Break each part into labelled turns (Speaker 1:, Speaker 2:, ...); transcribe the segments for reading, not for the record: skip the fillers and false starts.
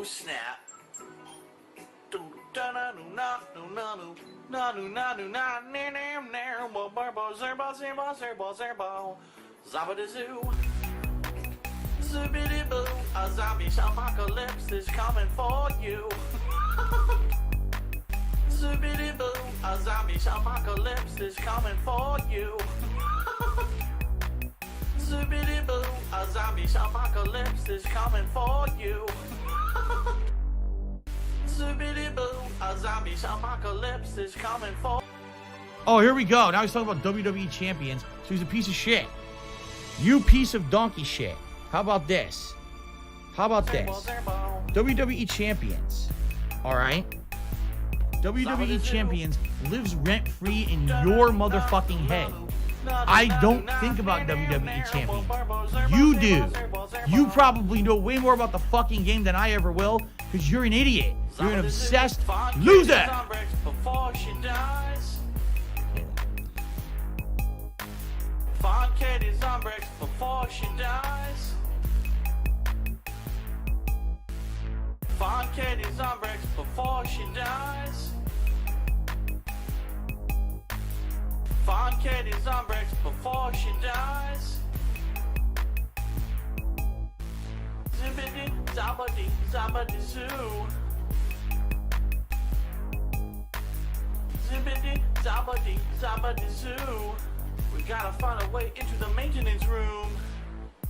Speaker 1: snap. Zabadazoo. Zoobity-boo, a zombie apocalypse is coming for you. Zoobity-boo, a zombie apocalypse is coming for you. Zoobity-boo, a zombie apocalypse is coming for you. Zoobity-boo, a zombie apocalypse is coming for.
Speaker 2: Oh, here we go. Now he's talking about WWE Champions. So he's a piece of shit. You piece of donkey shit. How about this? How about this? WWE Champions. Alright? WWE Champions lives rent-free in your motherfucking head. I don't think about WWE Champions. You do. You probably know way more about the fucking game than I ever will, because you're an idiot. You're an obsessed loser.
Speaker 1: Find Katie's on bricks before she dies. Find Katie's on bricks before she dies. Find Katie's on bricks before she dies. Zippity, zabbity, zabbity zoo. Zippity, zabbity, zabbity zoo. We gotta find a way into the maintenance room.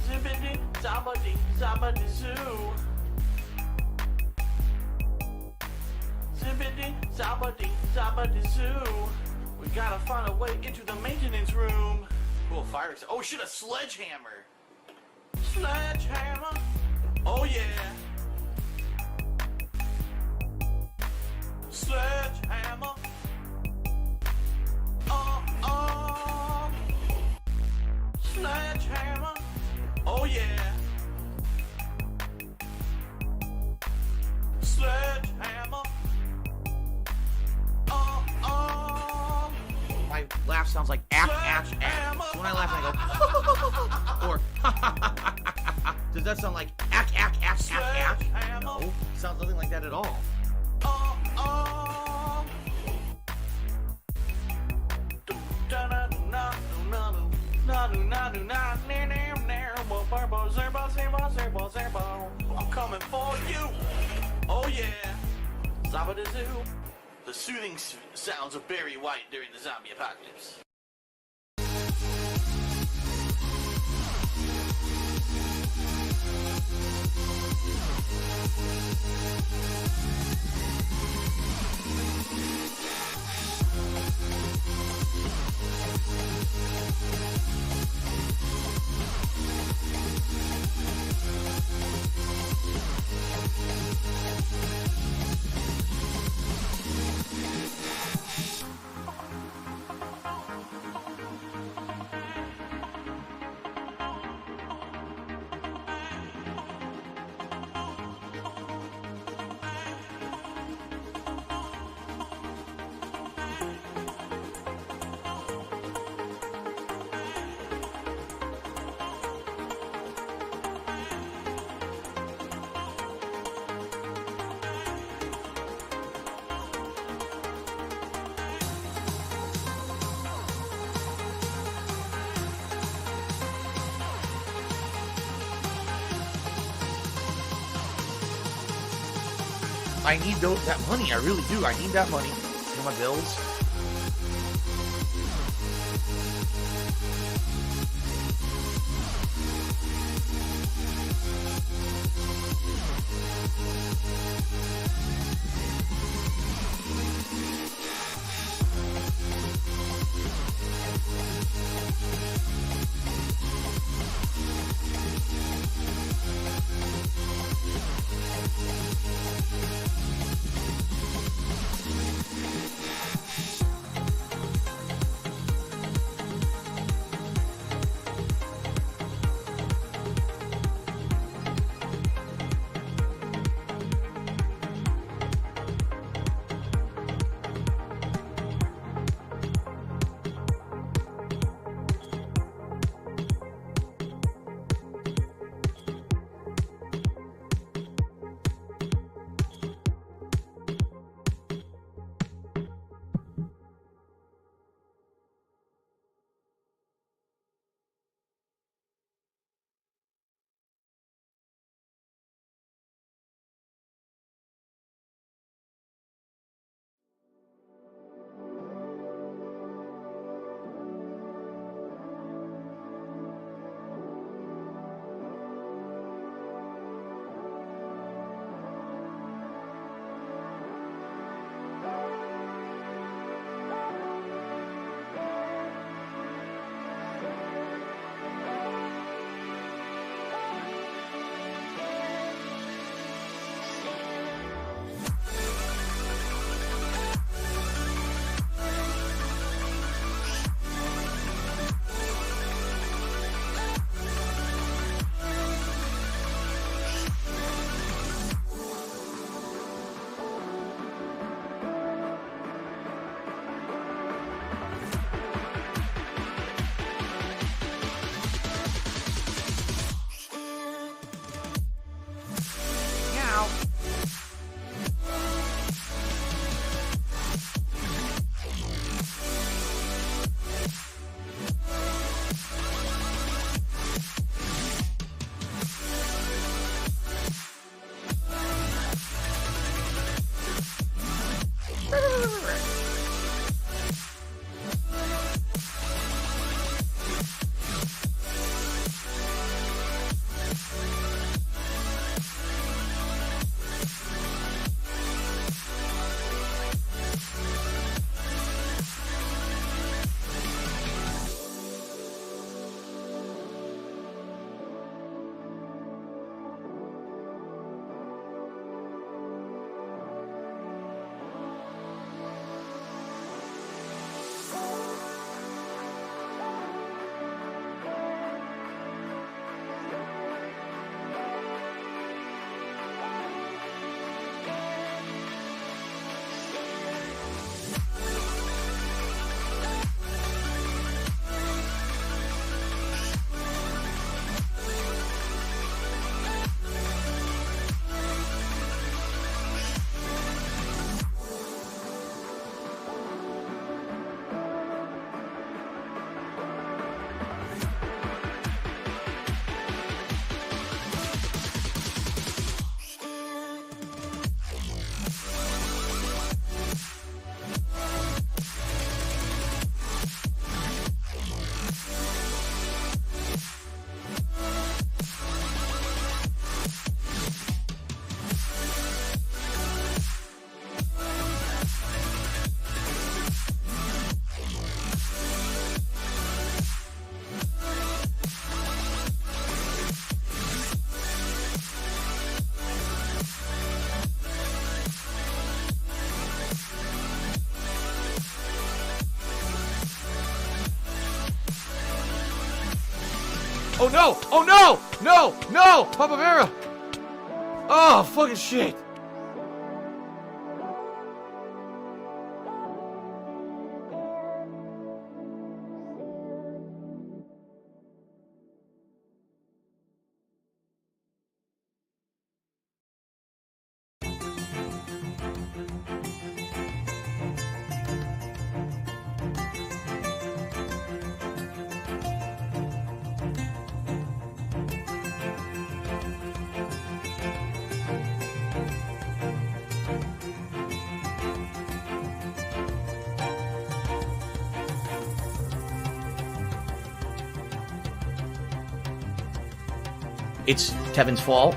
Speaker 1: Zippity, zabbity, zabbity zoo. Zippity, zabbity, zabbity zoo. We gotta find a way into the maintenance room. Cool, fire. Oh shit, a sledgehammer. Sledgehammer. Oh yeah. Sledgehammer. Sledgehammer. Oh yeah. Sledgehammer.
Speaker 2: My laugh sounds like ack, ack, ack. So when I laugh, I go, or does that sound like ack, ack, ack, ack, ack? No, it sounds nothing like that at all.
Speaker 1: I'm coming for you. Oh yeah. Zabadazoo. The soothing sounds of Barry White during the zombie apocalypse.
Speaker 2: I need that money. I really do. I need that money. Pay my bills. Oh no! Oh no! No! No! Papa Vera! Oh, fucking shit! It's Kevin's fault.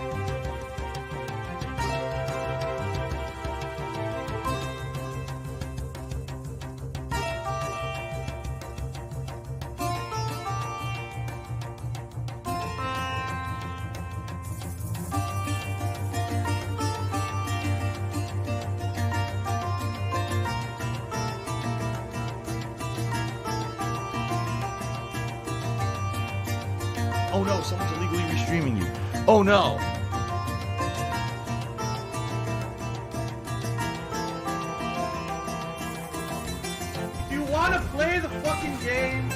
Speaker 2: Oh no, someone's illegally restreaming you. Oh no. Do you want to play the fucking game?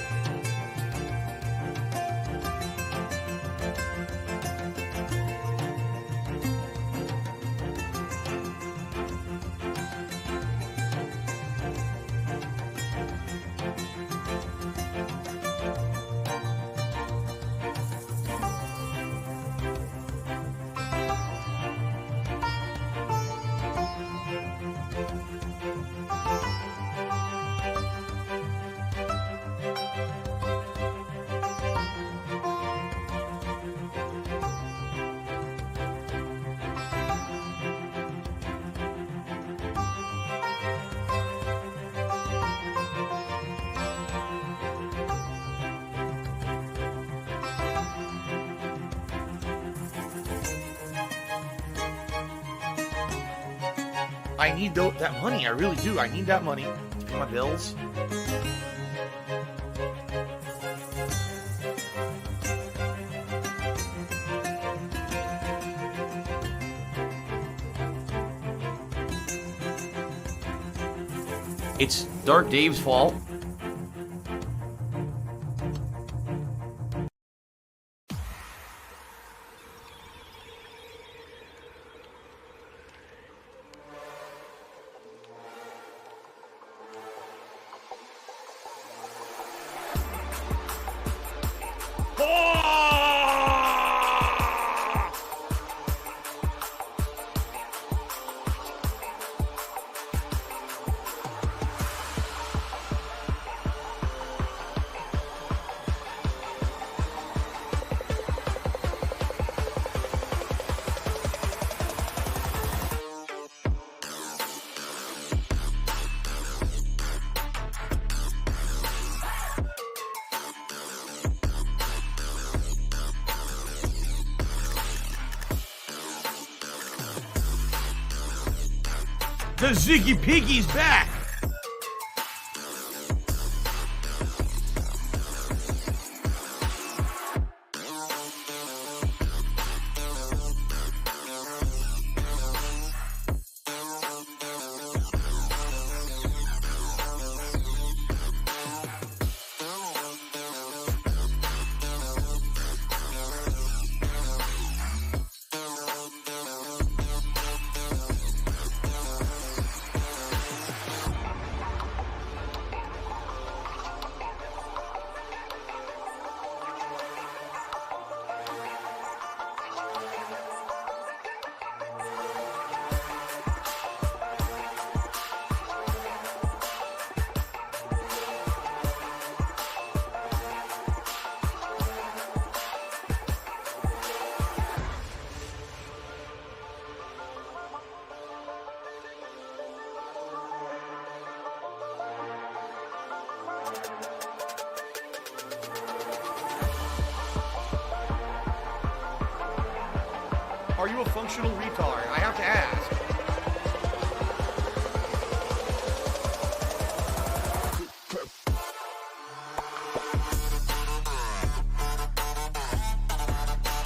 Speaker 2: I need that money. I really do. I need that money to pay my bills. It's Dark Dave's fault. The Ziggy Piggy's back! Are you a functional retard? I have to ask.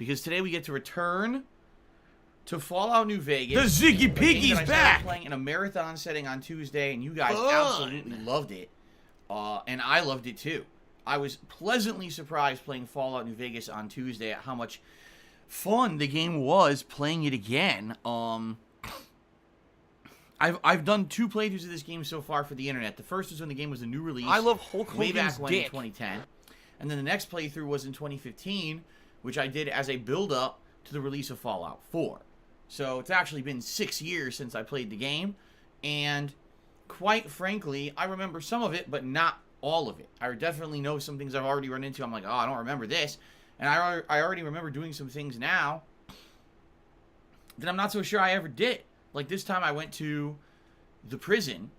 Speaker 2: because today we get to return to Fallout New Vegas.
Speaker 3: The Ziggy Piggy's
Speaker 2: I
Speaker 3: back!
Speaker 2: playing in a marathon setting on Tuesday, and you guys absolutely loved it. And I loved it too. I was pleasantly surprised playing Fallout New Vegas on Tuesday at how much fun the game was playing it again. I've done 2 playthroughs of this game so far for the internet. The first was when the game was a new release.
Speaker 3: I love Hulk
Speaker 2: way
Speaker 3: Hogan's
Speaker 2: back when in
Speaker 3: dick.
Speaker 2: 2010. And then the next playthrough was in 2015, which I did as a build-up to the release of Fallout 4. So it's actually been 6 years since I played the game, and quite frankly, I remember some of it, but not all of it. I definitely know some things I've already run into. I'm like, oh, I don't remember this. And I already remember doing some things now that I'm not so sure I ever did. Like this time I went to the prison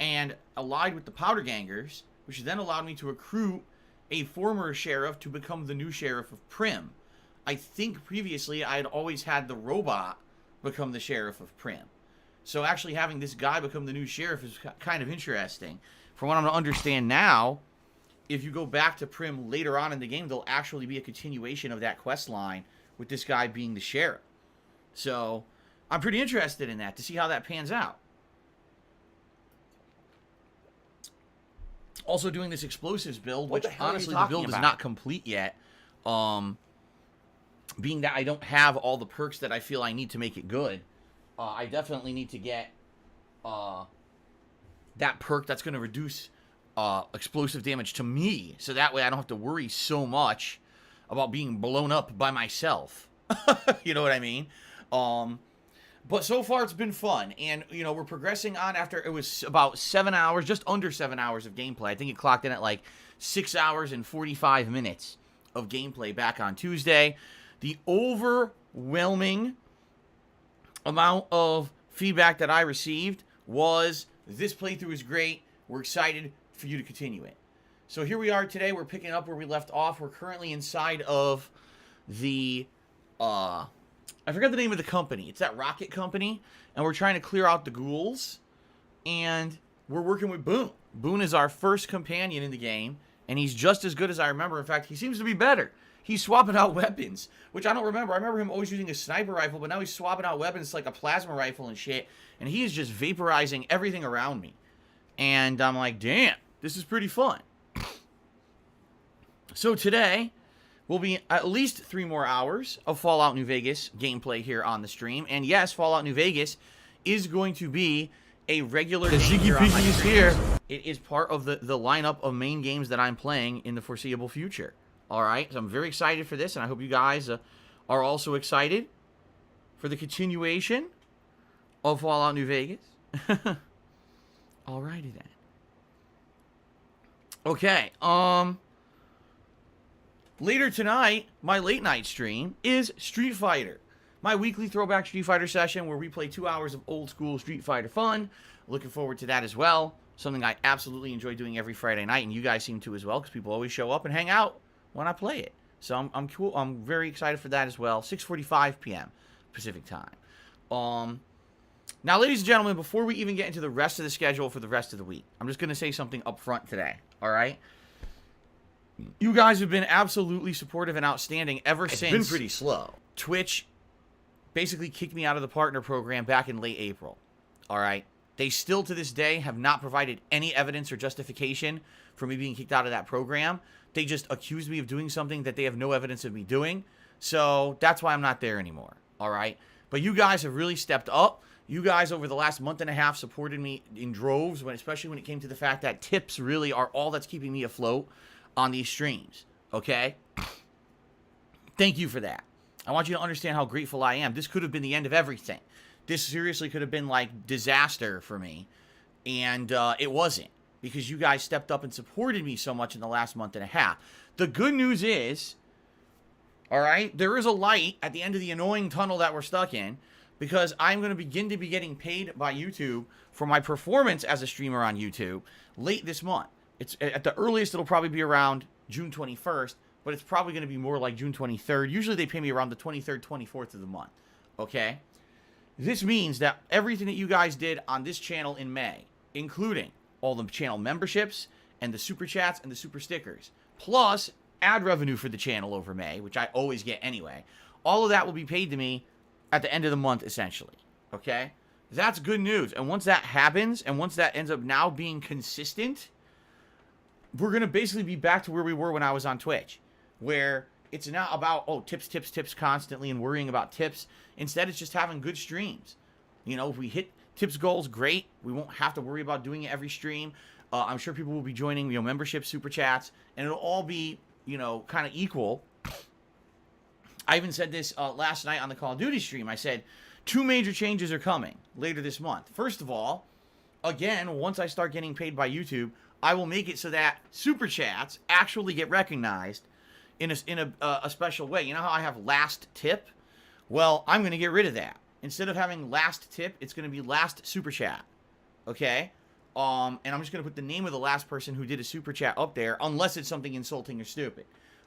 Speaker 2: and allied with the powder gangers, which then allowed me to recruit a former sheriff to become the new sheriff of Prim. I think previously I had always had the robot become the sheriff of Prim. So actually having this guy become the new sheriff is kind of interesting. From what I'm going to understand now, if you go back to Prim later on in the game, there'll actually be a continuation of that quest line with this guy being the sheriff. So I'm pretty interested in that, to see how that pans out. Also doing this explosives build, which honestly the build is not complete yet. Being that I don't have all the perks that I feel I need to make it good. I definitely need to get that perk that's going to reduce explosive damage to me. So that way I don't have to worry so much about being blown up by myself. You know what I mean? But so far it's been fun, and you know, we're progressing on after it was about 7 hours, just under 7 hours of gameplay. I think it clocked in at like 6 hours and 45 minutes of gameplay back on Tuesday. The overwhelming amount of feedback that I received was, this playthrough is great, we're excited for you to continue it. So here we are today, we're picking up where we left off. We're currently inside of the I forgot the name of the company. It's that rocket company. And we're trying to clear out the ghouls. And we're working with Boone. Boone is our first companion in the game. And he's just as good as I remember. In fact, he seems to be better. He's swapping out weapons, which I don't remember. I remember him always using a sniper rifle, but now he's swapping out weapons like a plasma rifle and shit. And he is just vaporizing everything around me. And I'm like, damn, this is pretty fun. So today will be at least 3 more hours of Fallout New Vegas gameplay here on the stream. And yes, Fallout New Vegas is going to be a regular game
Speaker 3: Ziggy
Speaker 2: here on my
Speaker 3: Piggy is
Speaker 2: stream.
Speaker 3: here.
Speaker 2: It is part of the lineup of main games that I'm playing in the foreseeable future. All right, so I'm very excited for this, and I hope you guys are also excited for the continuation of Fallout New Vegas. Alrighty then. Okay, later tonight, my late night stream is Street Fighter. My weekly throwback Street Fighter session where we play 2 hours of old school Street Fighter fun. Looking forward to that as well. Something I absolutely enjoy doing every Friday night, and you guys seem to as well, because people always show up and hang out when I play it. So I'm cool. I'm very excited for that as well. 6:45 p.m. Pacific time. Now, ladies and gentlemen, before we even get into the rest of the schedule for the rest of the week, I'm just going to say something up front today. All right? You guys have been absolutely supportive and outstanding ever since.
Speaker 3: It's been pretty slow.
Speaker 2: Twitch basically kicked me out of the partner program back in late April. All right? They still, to this day, have not provided any evidence or justification for me being kicked out of that program. They just accused me of doing something that they have no evidence of me doing. So that's why I'm not there anymore. All right? But you guys have really stepped up. You guys over the last month and a half supported me in droves, especially when it came to the fact that tips really are all that's keeping me afloat on these streams. Okay? Thank you for that. I want you to understand how grateful I am. This could have been the end of everything. This seriously could have been like disaster for me. And it wasn't, because you guys stepped up and supported me so much in the last month and a half. The good news is, all right, there is a light at the end of the annoying tunnel that we're stuck in, because I'm going to begin to be getting paid by YouTube for my performance as a streamer on YouTube late this month. It's at the earliest, it'll probably be around June 21st, but it's probably going to be more like June 23rd. Usually they pay me around the 23rd, 24th of the month, okay? This means that everything that you guys did on this channel in May, including all the channel memberships and the super chats and the super stickers, plus ad revenue for the channel over May, which I always get anyway. All of that will be paid to me at the end of the month, essentially. Okay? That's good news. And once that happens, and once that ends up now being consistent, we're going to basically be back to where we were when I was on Twitch, where it's not about, oh, tips, tips, tips constantly and worrying about tips. Instead, it's just having good streams. You know, if we hit tips goals, great. We won't have to worry about doing it every stream. I'm sure people will be joining, you know, membership, super chats, and it'll all be, you know, kind of equal. I even said this last night on the Call of Duty stream. I said 2 major changes are coming later this month. First of all, again, once I start getting paid by YouTube, I will make it so that super chats actually get recognized in a special way. You know how I have last tip? Well, I'm going to get rid of that. Instead of having last tip, it's going to be last super chat. Okay? And I'm just going to put the name of the last person who did a super chat up there, unless it's something insulting or stupid.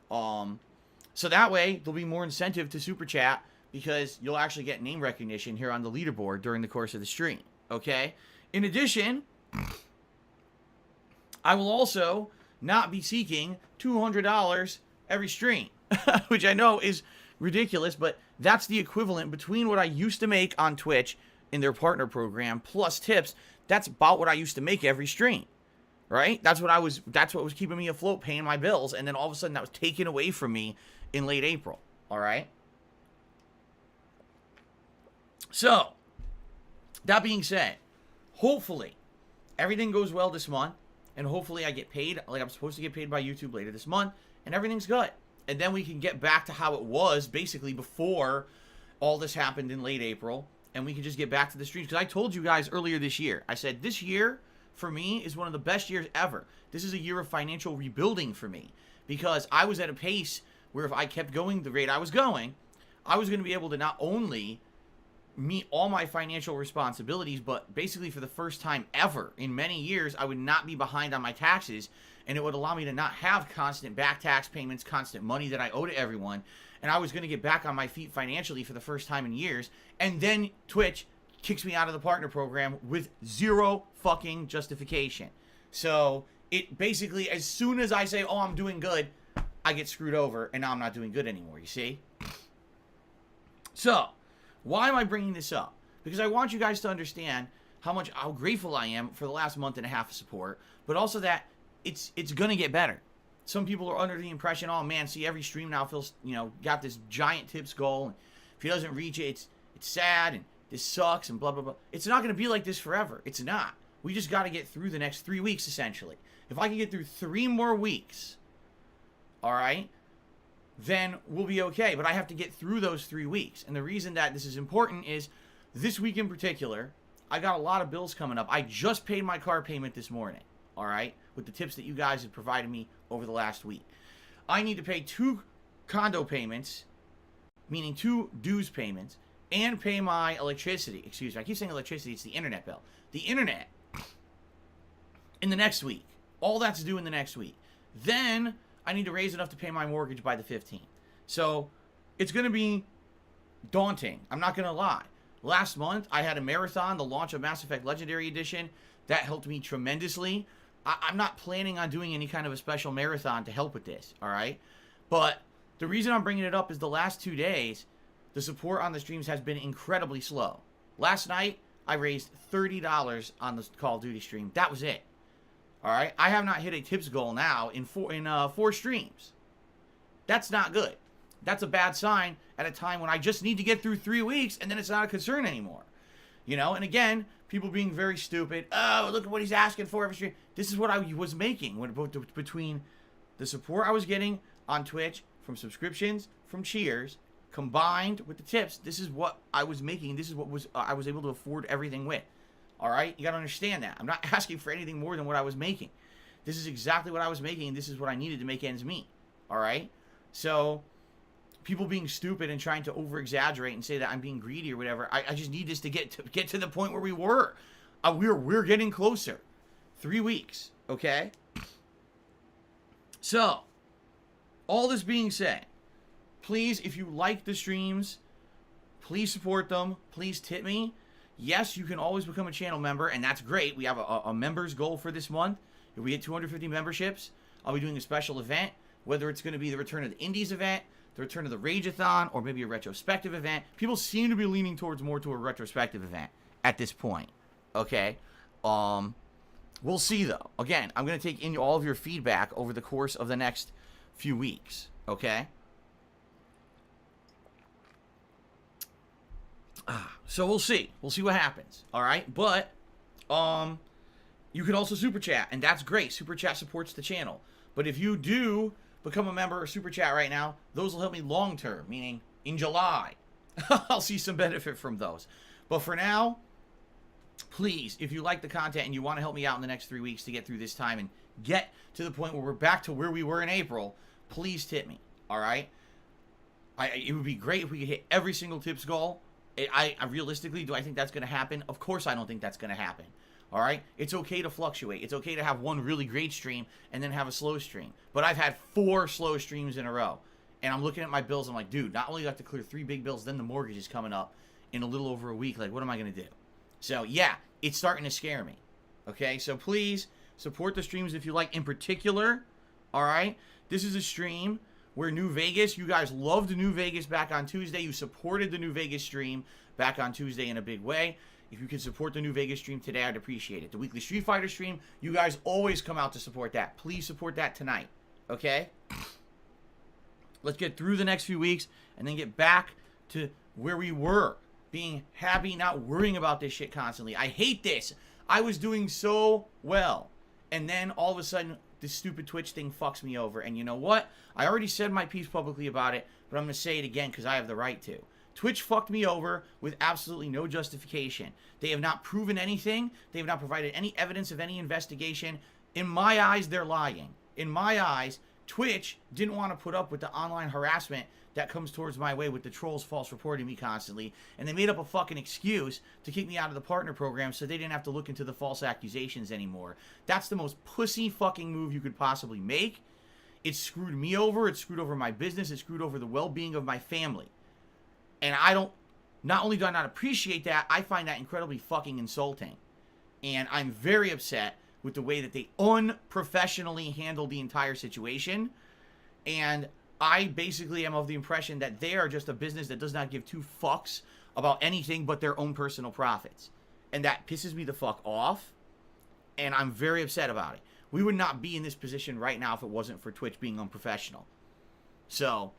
Speaker 2: So that way, there'll be more incentive to super chat, because you'll actually get name recognition here on the leaderboard during the course of the stream. Okay? In addition, I will also not be seeking $200 every stream, which I know is ridiculous, but that's the equivalent between what I used to make on Twitch in their partner program plus tips. That's about what I used to make every stream, right? That's what was keeping me afloat, paying my bills, and then all of a sudden that was taken away from me in late April, all right? So, that being said, hopefully everything goes well this month, and hopefully I get paid like I'm supposed to get paid by YouTube later this month, and everything's good. And then we can get back to how it was basically before all this happened in late April, and we can just get back to the streams. Because I told you guys earlier this year, I said this year for me is one of the best years ever. This is a year of financial rebuilding for me, because I was at a pace where if I kept going the rate I was going, I was going to be able to not only meet all my financial responsibilities, but basically for the first time ever in many years, I would not be behind on my taxes, and it would allow me to not have constant back tax payments, constant money that I owe to everyone, and I was going to get back on my feet financially for the first time in years. And then Twitch kicks me out of the partner program with zero fucking justification. So it basically, as soon as I say, oh, I'm doing good, I get screwed over, and now I'm not doing good anymore, you see? So why am I bringing this up? Because I want you guys to understand how grateful I am for the last month and a half of support, but also that it's gonna get better. Some people are under the impression, oh man, see, every stream now feels, you know, got this giant tips goal, and if he doesn't reach it, it's sad, and this sucks, and blah blah blah. It's not gonna be like this forever. It's not. We just got to get through the next 3 weeks, essentially. If I can get through 3 more weeks, all right, then we'll be okay. But I have to get through those 3 weeks. And the reason that this is important is this week in particular, I got a lot of bills coming up. I just paid my car payment this morning, all right, with the tips that you guys have provided me over the last week. I need to pay 2 condo payments, meaning 2 dues payments, and pay my electricity. Excuse me, I keep saying electricity, it's the internet bill. The internet in the next week. All that's due in the next week. Then I need to raise enough to pay my mortgage by the 15th. So it's going to be daunting. I'm not going to lie. Last month, I had a marathon, the launch of Mass Effect Legendary Edition. That helped me tremendously. I'm not planning on doing any kind of a special marathon to help with this, all right? But the reason I'm bringing it up is the last 2 days, the support on the streams has been incredibly slow. Last night, I raised $30 on the Call of Duty stream. That was it. All right? I have not hit a tips goal now in 4 streams. That's not good. That's a bad sign at a time when I just need to get through 3 weeks, and then it's not a concern anymore. You know? And again, people being very stupid. Oh, look at what he's asking for every stream. This is what I was making between the support I was getting on Twitch from subscriptions, from cheers, combined with the tips. This is what I was making. This is what I was able to afford everything with. All right? You got to understand that. I'm not asking for anything more than what I was making. This is exactly what I was making, and this is what I needed to make ends meet. All right? So people being stupid and trying to over-exaggerate and say that I'm being greedy or whatever, I just need this to get to the point where we were. We're getting closer. 3 weeks, okay? So, all this being said, please, if you like the streams, please support them. Please tip me. Yes, you can always become a channel member, and that's great. We have a members goal for this month. If we get 250 memberships, I'll be doing a special event whether it's going to be the Return of the Indies event, the Return of the Rageathon, or maybe a retrospective event. People seem to be leaning towards more to a retrospective event at this point. Okay? We'll see, though. Again, I'm going to take in all of your feedback over the course of the next few weeks. Okay? So we'll see. We'll see what happens. All right? But, you can also Super Chat, and that's great. Super Chat supports the channel. But if you do become a member or Super Chat right now, those will help me long term, meaning in July. I'll see some benefit from those. But for now, please, if you like the content and you want to help me out in the next 3 weeks to get through this time and get to the point where we're back to where we were in April, please tip me, all right? It would be great if we could hit every single tips goal. I realistically, do I think that's going to happen? Of course I don't think that's going to happen, all right? It's okay to fluctuate. It's okay to have one really great stream and then have a slow stream. But I've had 4 slow streams in a row, and I'm looking at my bills. I'm like, dude, not only do I have to clear 3 big bills, then the mortgage is coming up in a little over a week. Like, what am I going to do? So, yeah, it's starting to scare me, okay? So, please, support the streams if you like. In particular, all right? This is a stream where New Vegas, you guys loved New Vegas back on Tuesday. You supported the New Vegas stream back on Tuesday in a big way. If you could support the New Vegas stream today, I'd appreciate it. The weekly Street Fighter stream, you guys always come out to support that. Please support that tonight, okay? Let's get through the next few weeks and then get back to where we were. Being happy, not worrying about this shit constantly. I hate this. I was doing so well. And then all of a sudden, this stupid Twitch thing fucks me over. And you know what? I already said my piece publicly about it, but I'm going to say it again because I have the right to. Twitch fucked me over with absolutely no justification. They have not proven anything. They have not provided any evidence of any investigation. In my eyes, they're lying. In my eyes, Twitch didn't want to put up with the online harassment that comes towards my way with the trolls false reporting me constantly, and they made up a fucking excuse to kick me out of the partner program so they didn't have to look into the false accusations anymore. That's the most pussy fucking move you could possibly make. It screwed me over, it screwed over my business, it screwed over the well-being of my family. And not only do I not appreciate that, I find that incredibly fucking insulting. And I'm very upset with the way that they unprofessionally handled the entire situation. And I basically am of the impression that they are just a business that does not give 2 fucks about anything but their own personal profits. And that pisses me the fuck off. And I'm very upset about it. We would not be in this position right now if it wasn't for Twitch being unprofessional. So,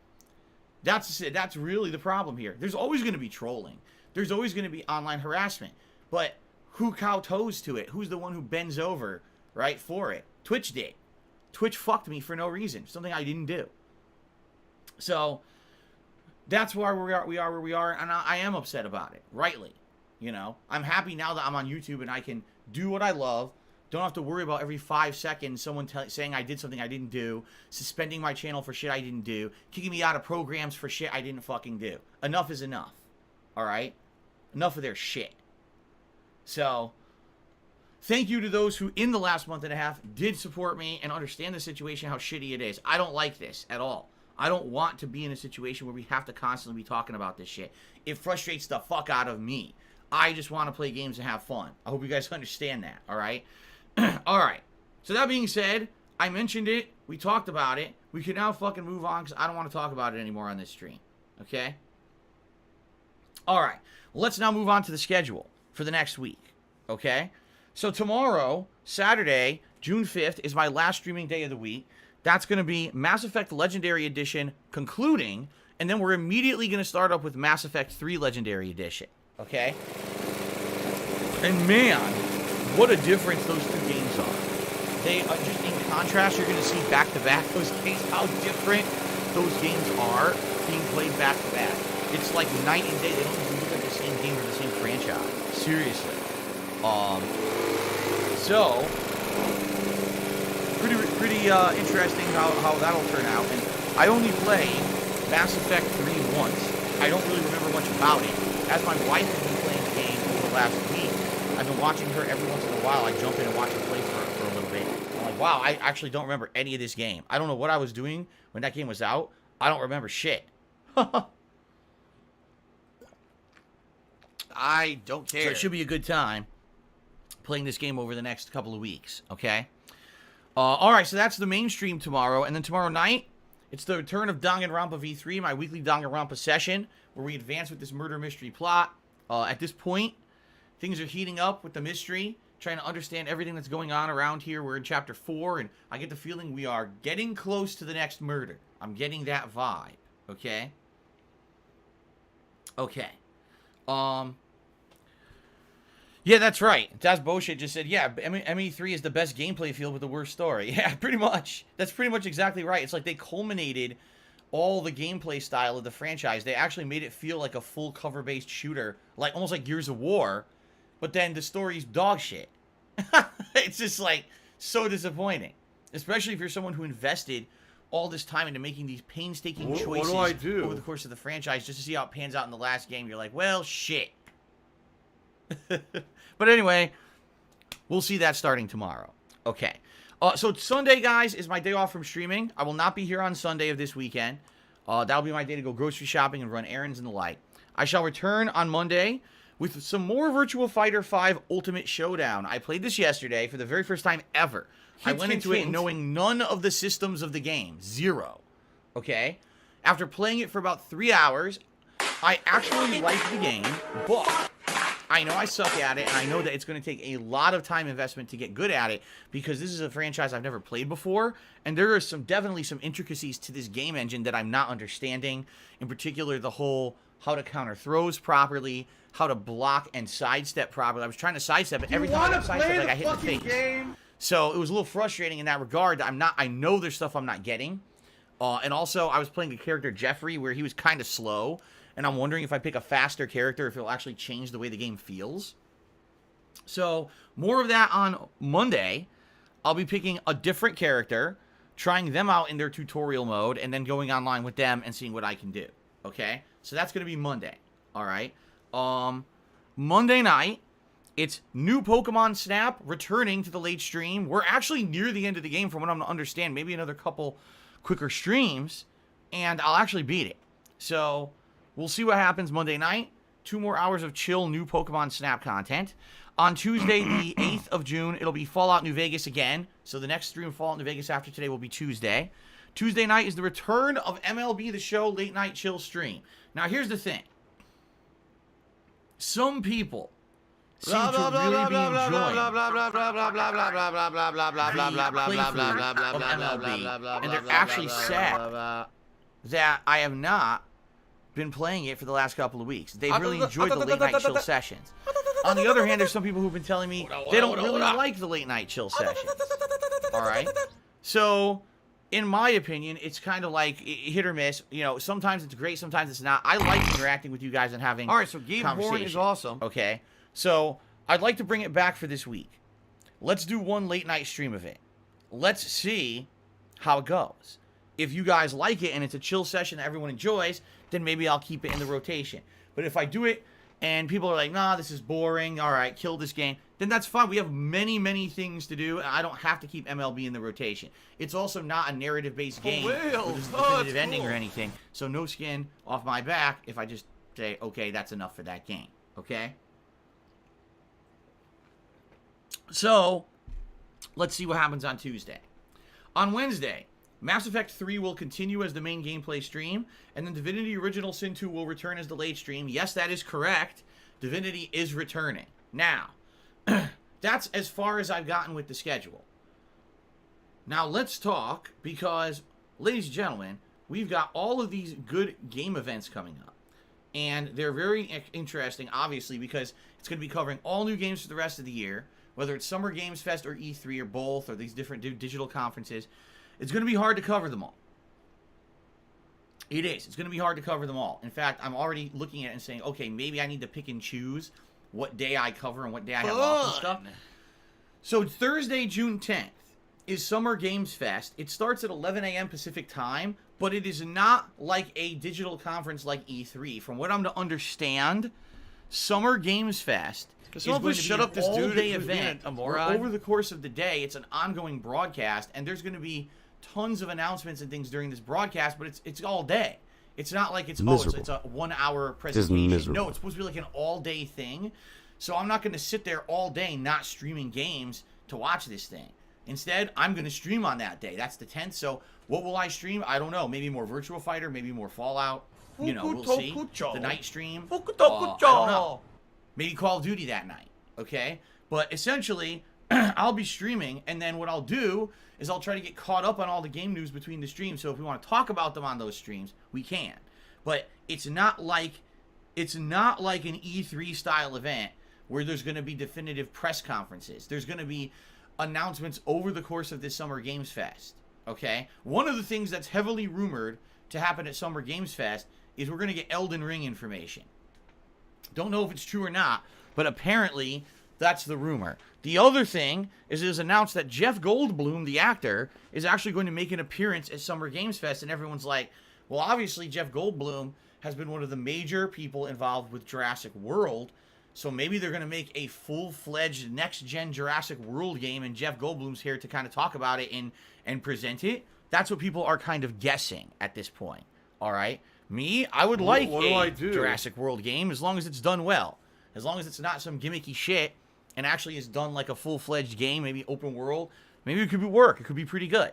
Speaker 2: that's really the problem here. There's always going to be trolling. There's always going to be online harassment. But who kowtows to it? Who's the one who bends over, right, for it? Twitch did. Twitch fucked me for no reason. Something I didn't do. So, that's why we are where we are, and I am upset about it, rightly. You know, I'm happy now that I'm on YouTube and I can do what I love, don't have to worry about every 5 seconds someone saying I did something I didn't do, suspending my channel for shit I didn't do, kicking me out of programs for shit I didn't fucking do. Enough is enough, alright? Enough of their shit. So, thank you to those who, in the last month and a half, did support me and understand the situation, how shitty it is. I don't like this at all. I don't want to be in a situation where we have to constantly be talking about this shit. It frustrates the fuck out of me. I just want to play games and have fun. I hope you guys understand that, alright? Alright. So that being said, I mentioned it. We talked about it. We can now fucking move on because I don't want to talk about it anymore on this stream. Okay? Alright. Well, let's now move on to the schedule for the next week. Okay? So tomorrow, Saturday, June 5th, is my last streaming day of the week. That's going to be Mass Effect Legendary Edition concluding, and then we're immediately going to start up with Mass Effect 3 Legendary Edition. Okay? And man, what a difference those 2 games are. They are just in contrast, you're going to see back-to-back those games, how different those games are being played back-to-back. It's like night and day. They don't even look like the same game or the same franchise. Seriously. So, pretty interesting how that'll turn out. And I only played Mass Effect 3 once. I don't really remember much about it. As my wife has been playing the game over the last week, I've been watching her every once in a while. I jump in and watch her play for a little bit. I'm like, wow, I actually don't remember any of this game. I don't know what I was doing when that game was out. I don't remember shit. I don't care. So it should be a good time playing this game over the next couple of weeks, okay? Alright, so that's the main stream tomorrow. And then tomorrow night, It's the return of Danganronpa V3, my weekly Danganronpa session, where we advance with this murder mystery plot. At this point, things are heating up with the mystery, trying to understand everything that's going on around here. We're in Chapter 4, and I get the feeling we are getting close to the next murder. I'm getting that vibe, okay? Okay. Yeah, that's right. That's bullshit. Just said, yeah, ME3 is the best gameplay field with the worst story. Yeah, pretty much. That's pretty much exactly right. It's like they culminated all the gameplay style of the franchise. They actually made it feel like a full cover-based shooter, like almost like Gears of War, but then the story's dog shit. It's just like so disappointing, especially if you're someone who invested all this time into making these painstaking choices over the course of the franchise just to see how it pans out in the last game. You're like, well, shit. But anyway, we'll see that starting tomorrow. Okay. So Sunday, guys, is my day off from streaming. I will not be here on Sunday of this weekend. That'll be my day to go grocery shopping and run errands and the like. I shall return on Monday with some more Virtua Fighter 5 Ultimate Showdown. I played this yesterday for the very first time ever. I went into it knowing none of the systems of the game. Zero. Okay? After playing it for about 3 hours, I actually liked the game, but I know I suck at it, and I know that it's going to take a lot of time investment to get good at it, because this is a franchise I've never played before, and there are definitely some intricacies to this game engine that I'm not understanding. In particular, the whole how to counter throws properly, how to block and sidestep properly. I was trying to sidestep, but every time I sidestep, like I hit the face. So it was a little frustrating in that regard. I know there's stuff I'm not getting. And also, I was playing a character, Jeffrey, where he was kind of slow. And I'm wondering if I pick a faster character, if it'll actually change the way the game feels. So, more of that on Monday. I'll be picking a different character, trying them out in their tutorial mode, and then going online with them and seeing what I can do. Okay? So that's going to be Monday. Alright? Monday night, it's new Pokemon Snap returning to the late stream. We're actually near the end of the game from what I'm to understand. Maybe another couple quicker streams, and I'll actually beat it. So we'll see what happens Monday night. 2 more hours of chill new Pokemon Snap content. On Tuesday, the 8th of June, it'll be Fallout New Vegas again. So the next stream of Fallout New Vegas after today will be Tuesday. Tuesday night is the return of MLB The Show Late Night Chill stream. Now, here's the thing. Some people seem to really be enjoying the playthrough of MLB, and they're actually sad that I have not been playing it for the last couple of weeks. They've really enjoyed the late night chill sessions. On the other hand, there's some people who've been telling me they don't really like the late night chill sessions. Alright? So, in my opinion, it's kind of like hit or miss. You know, sometimes it's great, sometimes it's not. I like interacting with you guys and having
Speaker 3: Alright, so Gabe Horn is awesome.
Speaker 2: Okay? So, I'd like to bring it back for this week. Let's do one late night stream of it. Let's see how it goes. If you guys like it and it's a chill session that everyone enjoys, then maybe I'll keep it in the rotation. But if I do it and people are like, nah, this is boring, alright, kill this game, then that's fine. We have many, many things to do, and I don't have to keep MLB in the rotation. It's also not a narrative-based game with a definitive ending or anything, so no skin off my back if I just say, okay, that's enough for that game. Okay? So, let's see what happens on Tuesday. On Wednesday, Mass Effect 3 will continue as the main gameplay stream, and then Divinity Original Sin 2 will return as the late stream. Yes, that is correct. Divinity is returning. Now, that's as far as I've gotten with the schedule. Now, let's talk, because, ladies and gentlemen, we've got all of these good game events coming up. And they're very interesting, obviously, because it's going to be covering all new games for the rest of the year, whether it's Summer Games Fest or E3 or both, or these different digital conferences. It's going to be hard to cover them all. It is. It's going to be hard to cover them all. In fact, I'm already looking at it and saying, okay, maybe I need to pick and choose what day I cover and what day I have off and stuff. So Thursday, June 10th is Summer Games Fest. It starts at 11 a.m. Pacific time, but it is not like a digital conference like E3. From what I'm to understand, Summer Games Fest is going to be an all-day event. Over the course of the day, it's an ongoing broadcast, and there's going to be tons of announcements and things during this broadcast, but it's all day. It's not like it's a 1-hour presentation. No, it's supposed to be like an all-day thing. So I'm not going to sit there all day not streaming games to watch this thing. Instead, I'm going to stream on that day. That's the 10th. So what will I stream? I don't know. Maybe more Virtua Fighter, maybe more Fallout. You know, we'll see. The night stream. I don't know. Maybe Call of Duty that night. Okay? But essentially, I'll be streaming, and then what I'll do is I'll try to get caught up on all the game news between the streams. So if we want to talk about them on those streams, we can. But it's not like an E3 style event where there's going to be definitive press conferences. There's going to be announcements over the course of this Summer Games Fest. Okay? One of the things that's heavily rumored to happen at Summer Games Fest is we're going to get Elden Ring information. Don't know if it's true or not, but apparently that's the rumor. The other thing is it was announced that Jeff Goldblum, the actor, is actually going to make an appearance at Summer Games Fest, and everyone's like, well, obviously Jeff Goldblum has been one of the major people involved with Jurassic World, so maybe they're going to make a full-fledged next-gen Jurassic World game, and Jeff Goldblum's here to kind of talk about it and present it. That's what people are kind of guessing at this point, all right? Me, I would like a Jurassic World game as long as it's done well. As long as it's not some gimmicky shit and actually is done like a full-fledged game, maybe open world, maybe it could work. It could be pretty good.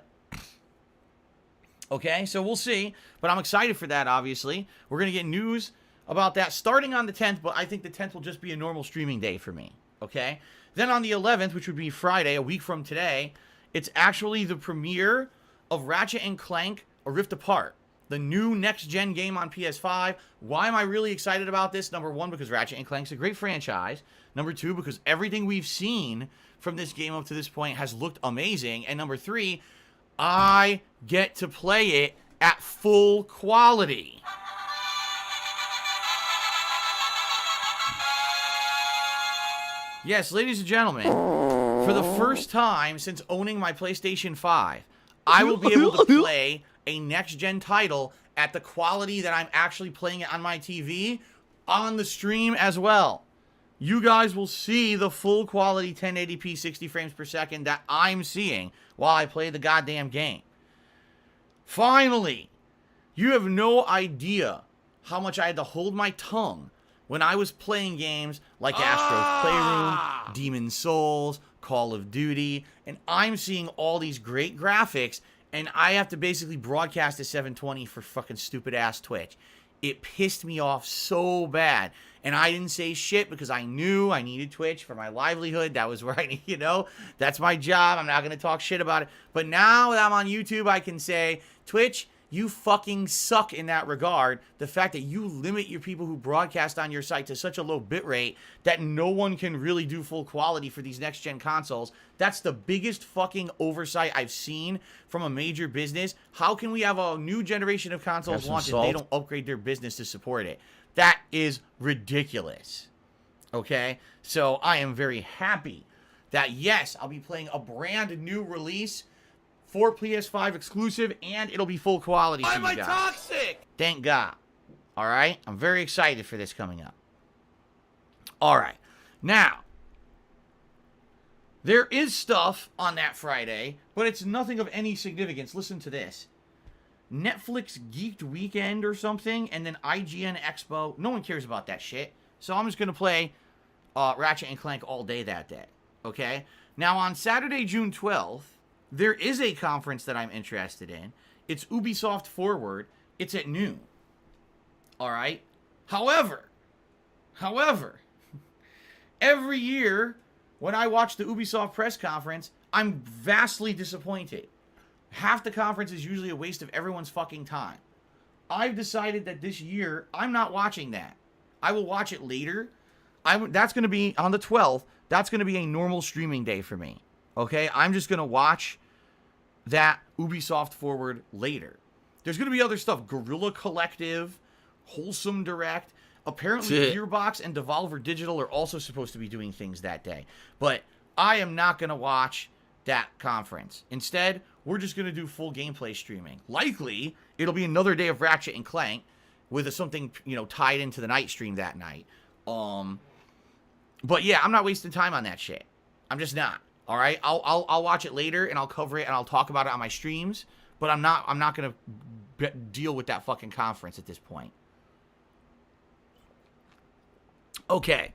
Speaker 2: Okay, so we'll see. But I'm excited for that, obviously. We're going to get news about that starting on the 10th, but I think the 10th will just be a normal streaming day for me. Okay? Then on the 11th, which would be Friday, a week from today, it's actually the premiere of Ratchet & Clank A Rift Apart, the new next-gen game on PS5. Why am I really excited about this? Number one, because Ratchet & Clank's a great franchise. Number two, because everything we've seen from this game up to this point has looked amazing. And number three, I get to play it at full quality. Yes, ladies and gentlemen, for the first time since owning my PlayStation 5, I will be able to play a next-gen title at the quality that I'm actually playing it on my TV on the stream as well. You guys will see the full quality 1080p 60 frames per second that I'm seeing while I play the goddamn game. Finally, you have no idea how much I had to hold my tongue when I was playing games like Astro's Playroom, Demon's Souls, Call of Duty, and I'm seeing all these great graphics, and I have to basically broadcast at 720 for fucking stupid-ass Twitch. It pissed me off so bad, and I didn't say shit because I knew I needed Twitch for my livelihood. That was where I, that's my job. I'm not going to talk shit about it. But now that I'm on YouTube, I can say, Twitch, you fucking suck in that regard. The fact that you limit your people who broadcast on your site to such a low bitrate that no one can really do full quality for these next-gen consoles, that's the biggest fucking oversight I've seen from a major business. How can we have a new generation of consoles launch and they don't upgrade their business to support it? That is ridiculous. Okay? So I am very happy that, yes, I'll be playing a brand new release for PS5 exclusive, and it'll be full quality for you guys. Why am I toxic? Thank God. All right? I'm very excited for this coming up. All right. Now, there is stuff on that Friday, but it's nothing of any significance. Listen to this. Netflix Geeked Weekend or something, and then IGN Expo. No one cares about that shit. So I'm just going to play Ratchet & Clank all day that day. Okay? Now, on Saturday, June 12th, there is a conference that I'm interested in. It's Ubisoft Forward. It's at noon. All right? However, every year when I watch the Ubisoft press conference, I'm vastly disappointed. Half the conference is usually a waste of everyone's fucking time. I've decided that this year, I'm not watching that. I will watch it later. That's going to be on the 12th. That's going to be a normal streaming day for me. Okay, I'm just going to watch that Ubisoft Forward later. There's going to be other stuff. Guerrilla Collective, Wholesome Direct. Apparently, Gearbox and Devolver Digital are also supposed to be doing things that day. But I am not going to watch that conference. Instead, we're just going to do full gameplay streaming. Likely, it'll be another day of Ratchet & Clank with something, tied into the night stream that night. But yeah, I'm not wasting time on that shit. I'm just not. All right, I'll watch it later and I'll cover it and I'll talk about it on my streams. But I'm not gonna deal with that fucking conference at this point. Okay,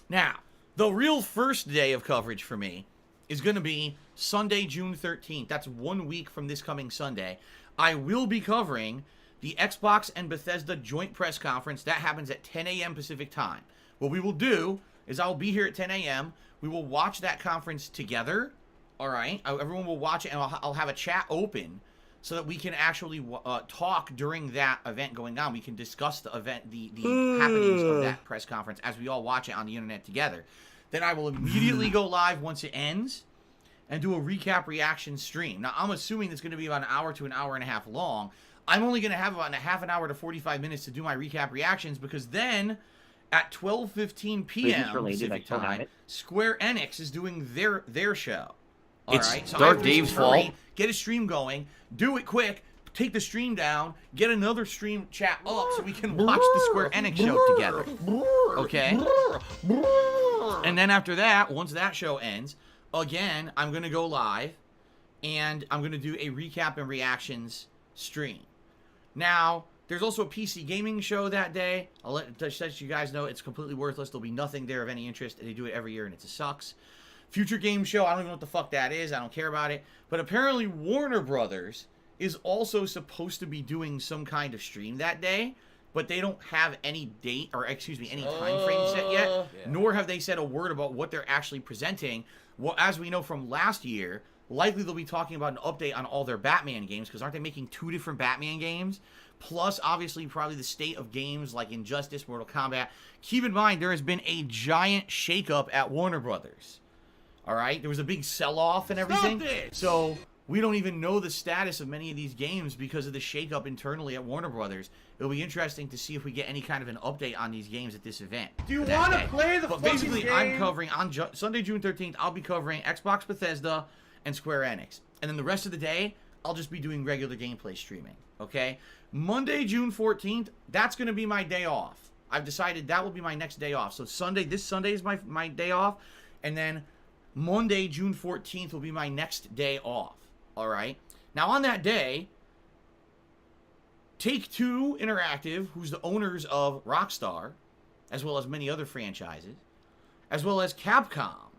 Speaker 2: now the real first day of coverage for me is going to be Sunday, June 13th. That's 1 week from this coming Sunday. I will be covering the Xbox and Bethesda joint press conference. That happens at 10 a.m. Pacific time. What we will do is I'll be here at 10 a.m. We will watch that conference together. All right? Everyone will watch it, and I'll have a chat open so that we can actually talk during that event going on. We can discuss the event, the happenings of that press conference as we all watch it on the internet together. Then I will immediately go live once it ends and do a recap reaction stream. Now, I'm assuming it's going to be about an hour to an hour and a half long. I'm only going to have about a half an hour to 45 minutes to do my recap reactions, because then at 12:15 p.m. Pacific time, Square Enix is doing their show. All right, so
Speaker 3: Dark Dave's fault.
Speaker 2: Get a stream going, do it quick, take the stream down, get another stream chat up so we can watch the Square Enix show together. Okay? And then after that, once that show ends, again, I'm going to go live and I'm going to do a recap and reactions stream. Now, there's also a PC gaming show that day. I'll let you guys know it's completely worthless. There'll be nothing there of any interest. They do it every year and it sucks. Future game show, I don't even know what the fuck that is. I don't care about it. But apparently Warner Brothers is also supposed to be doing some kind of stream that day, but they don't have any date, or excuse me, any time frame set yet, nor have they said a word about what they're actually presenting. Well, as we know from last year, likely they'll be talking about an update on all their Batman games, because aren't they making 2 different Batman games? Plus, obviously, probably the state of games like Injustice, Mortal Kombat. Keep in mind, there has been a giant shakeup at Warner Brothers. All right? There was a big sell-off and everything. So we don't even know the status of many of these games because of the shakeup internally at Warner Brothers. It'll be interesting to see if we get any kind of an update on these games at this event.
Speaker 4: Do you want to play the fucking
Speaker 2: basically,
Speaker 4: game?
Speaker 2: I'm covering, on Sunday, June 13th, I'll be covering Xbox, Bethesda, and Square Enix. And then the rest of the day, I'll just be doing regular gameplay streaming. Okay? Monday, June 14th, that's going to be my day off. I've decided that will be my next day off. So this Sunday is my day off. And then Monday, June 14th will be my next day off. All right? Now, on that day, Take-Two Interactive, who's the owners of Rockstar, as well as many other franchises, as well as Capcom,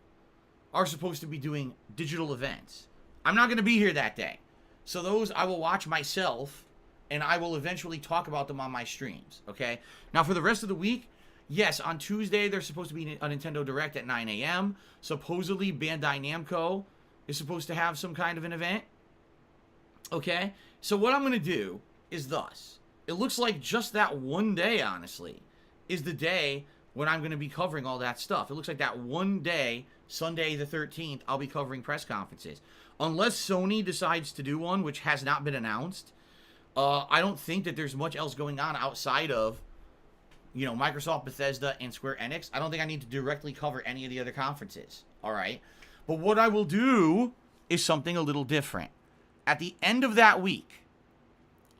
Speaker 2: are supposed to be doing digital events. I'm not going to be here that day. So those I will watch myself, and I will eventually talk about them on my streams, okay? Now, for the rest of the week, yes, on Tuesday, there's supposed to be a Nintendo Direct at 9 a.m. Supposedly, Bandai Namco is supposed to have some kind of an event, okay? So what I'm going to do is thus. It looks like just that one day, honestly, is the day when I'm going to be covering all that stuff. It looks like that one day, Sunday the 13th, I'll be covering press conferences. Unless Sony decides to do one, which has not been announced, I don't think that there's much else going on outside of, you know, Microsoft, Bethesda, and Square Enix. I don't think I need to directly cover any of the other conferences, all right? But what I will do is something a little different. At the end of that week,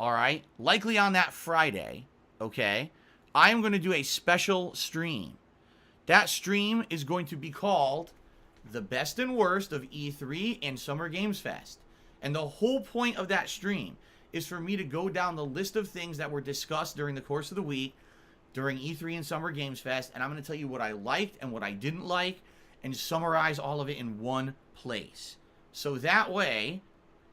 Speaker 2: all right, likely on that Friday, okay, I am going to do a special stream. That stream is going to be called The Best and Worst of E3 and Summer Games Fest. And the whole point of that stream is for me to go down the list of things that were discussed during the course of the week, during E3 and Summer Games Fest, and I'm going to tell you what I liked and what I didn't like, and summarize all of it in one place. So that way,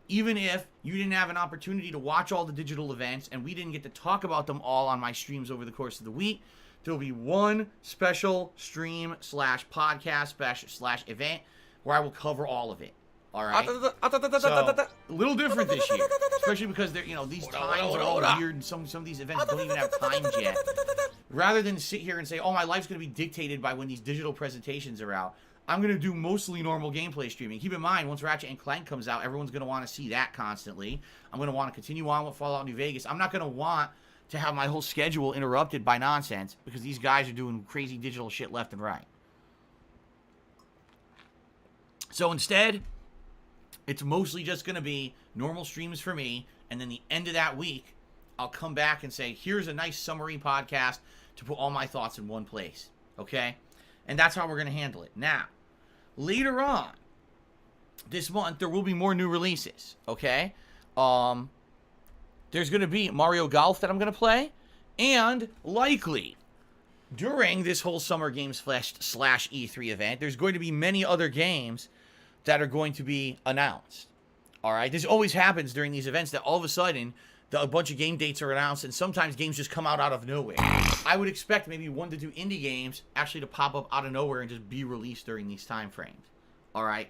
Speaker 2: even if you didn't have an opportunity to watch all the digital events, and we didn't get to talk about them all on my streams over the course of the week, there'll be one special stream / podcast / event where I will cover all of it. All right? So, a little different this year, especially because they're, you know, these times are all weird, and some of these events don't even have times yet. Rather than sit here and say, oh, my life's going to be dictated by when these digital presentations are out, I'm going to do mostly normal gameplay streaming. Keep in mind, once Ratchet & Clank comes out, everyone's going to want to see that constantly. I'm going to want to continue on with Fallout New Vegas. I'm not going to want to have my whole schedule interrupted by nonsense because these guys are doing crazy digital shit left and right. So instead, it's mostly just going to be normal streams for me, and then the end of that week, I'll come back and say, here's a nice summary podcast to put all my thoughts in one place, okay? And that's how we're going to handle it. Now, later on this month, there will be more new releases, okay? There's going to be Mario Golf that I'm going to play, and likely, during this whole Summer Games Fest / E3 event, there's going to be many other games that are going to be announced. All right? This always happens during these events that all of a sudden a bunch of game dates are announced, and sometimes games just come out of nowhere. I would expect maybe 1 to 2 indie games actually to pop up out of nowhere and just be released during these time frames. All right?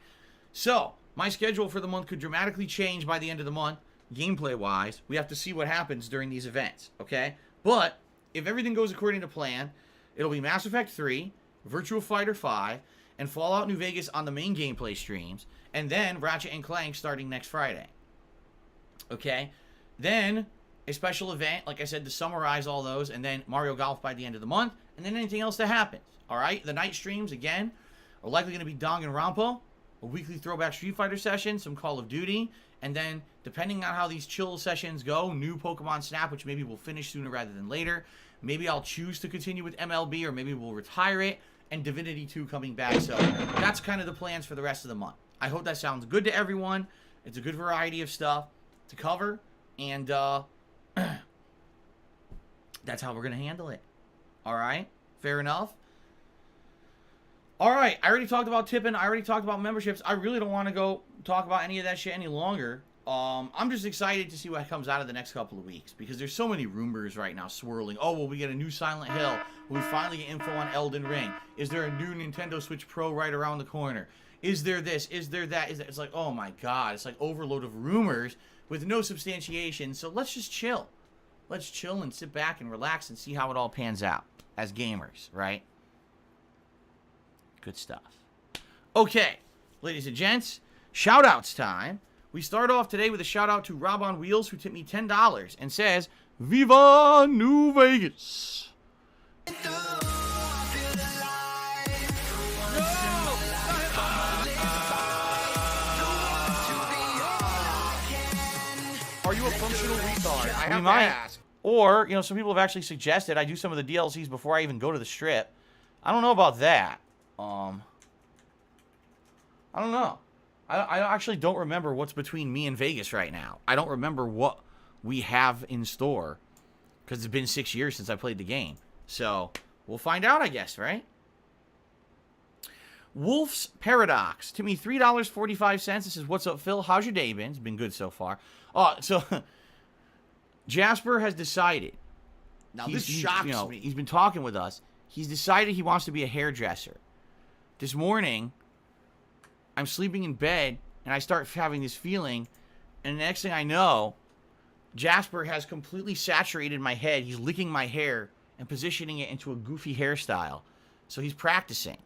Speaker 2: So, my schedule for the month could dramatically change by the end of the month, gameplay-wise. We have to see what happens during these events, okay? But if everything goes according to plan, it'll be Mass Effect 3, Virtua Fighter 5, and Fallout New Vegas on the main gameplay streams, and then Ratchet & Clank starting next Friday. Okay? Then, a special event, like I said, to summarize all those, and then Mario Golf by the end of the month, and then anything else that happens. Alright? The night streams, again, are likely going to be Dong and Rampo, a weekly throwback Street Fighter session, some Call of Duty, and then, depending on how these chill sessions go, new Pokemon Snap, which maybe we'll finish sooner rather than later. Maybe I'll choose to continue with MLB, or maybe we'll retire it, and Divinity 2 coming back. So, that's kind of the plans for the rest of the month. I hope that sounds good to everyone. It's a good variety of stuff to cover. And, that's how we're going to handle it. Alright? Fair enough? Alright, I already talked about tipping. I already talked about memberships. I really don't want to go talk about any of that shit any longer. I'm just excited to see what comes out of the next couple of weeks. Because there's so many rumors right now swirling. Oh, will we get a new Silent Hill? Will we finally get info on Elden Ring? Is there a new Nintendo Switch Pro right around the corner? Is there this? Is there that? It's like, oh my god. It's like overload of rumors with no substantiation, so let's just chill. Let's chill and sit back and relax and see how it all pans out as gamers, right? Good stuff. Okay, ladies and gents, shout-outs time. We start off today with a shout-out to Rob on Wheels, who tipped me $10 and says, Viva New Vegas!
Speaker 3: Are you a functional retard? I have to
Speaker 2: might.
Speaker 3: ask.
Speaker 2: Or, some people have actually suggested I do some of the DLCs before I even go to the strip. I don't know about that. I don't know. I actually don't remember what's between me and Vegas right now. I don't remember what we have in store. Because it's been 6 years since I played the game. So, we'll find out, I guess, right? Wolf's Paradox. To me, $3.45. This is, what's up, Phil? How's your day been? It's been good so far. So, Jasper has decided.
Speaker 3: Now, this shocks me.
Speaker 2: He's been talking with us. He's decided he wants to be a hairdresser. This morning, I'm sleeping in bed, and I start having this feeling, and the next thing I know, Jasper has completely saturated my head. He's licking my hair and positioning it into a goofy hairstyle. So he's practicing.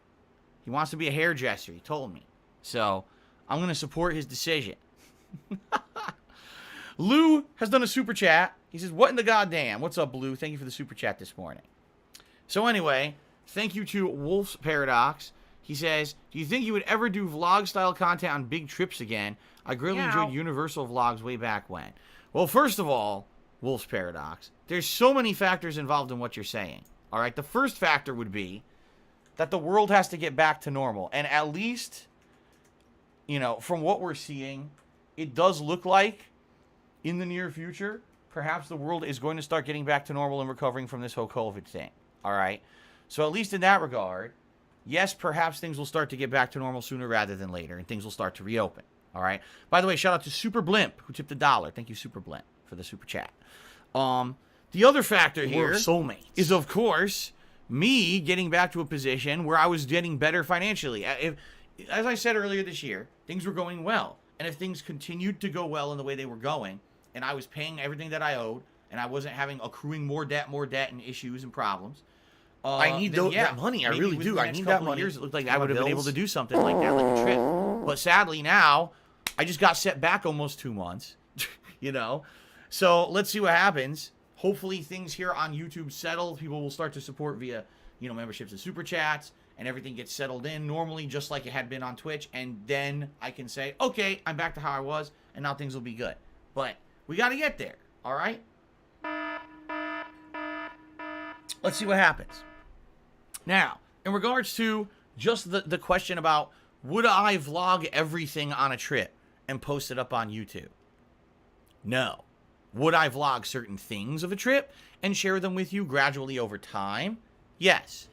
Speaker 2: He wants to be a hairdresser, he told me. So, I'm going to support his decision. Lou has done a super chat. He says, what in the goddamn? What's up, Lou? Thank you for the super chat this morning. So anyway, thank you to Wolf's Paradox. He says, do you think you would ever do vlog-style content on big trips again? I greatly enjoyed Universal vlogs way back when. Well, first of all, Wolf's Paradox, there's so many factors involved in what you're saying. All right, the first factor would be that the world has to get back to normal. And at least, from what we're seeing, it does look like in the near future, perhaps the world is going to start getting back to normal and recovering from this whole COVID thing. All right? So at least in that regard, yes, perhaps things will start to get back to normal sooner rather than later, and things will start to reopen. All right? By the way, shout out to Super Blimp, who tipped $1. Thank you, Super Blimp, for the super chat. The other factor here is, of course, me getting back to a position where I was getting better financially. As I said earlier this year, things were going well. And if things continued to go well in the way they were going, and I was paying everything that I owed, and I wasn't accruing more debt and issues and problems.
Speaker 3: I need that money. I really do. I need that money.
Speaker 2: Years, it looked like I would have been able to do something like that, like a trip. But sadly now, I just got set back almost 2 months. So let's see what happens. Hopefully things here on YouTube settle. People will start to support via, memberships and super chats, and everything gets settled in normally, just like it had been on Twitch. And then I can say, okay, I'm back to how I was, and now things will be good. But we got to get there, all right? Let's see what happens. Now, in regards to just the question about, would I vlog everything on a trip and post it up on YouTube? No. Would I vlog certain things of a trip and share them with you gradually over time? Yes.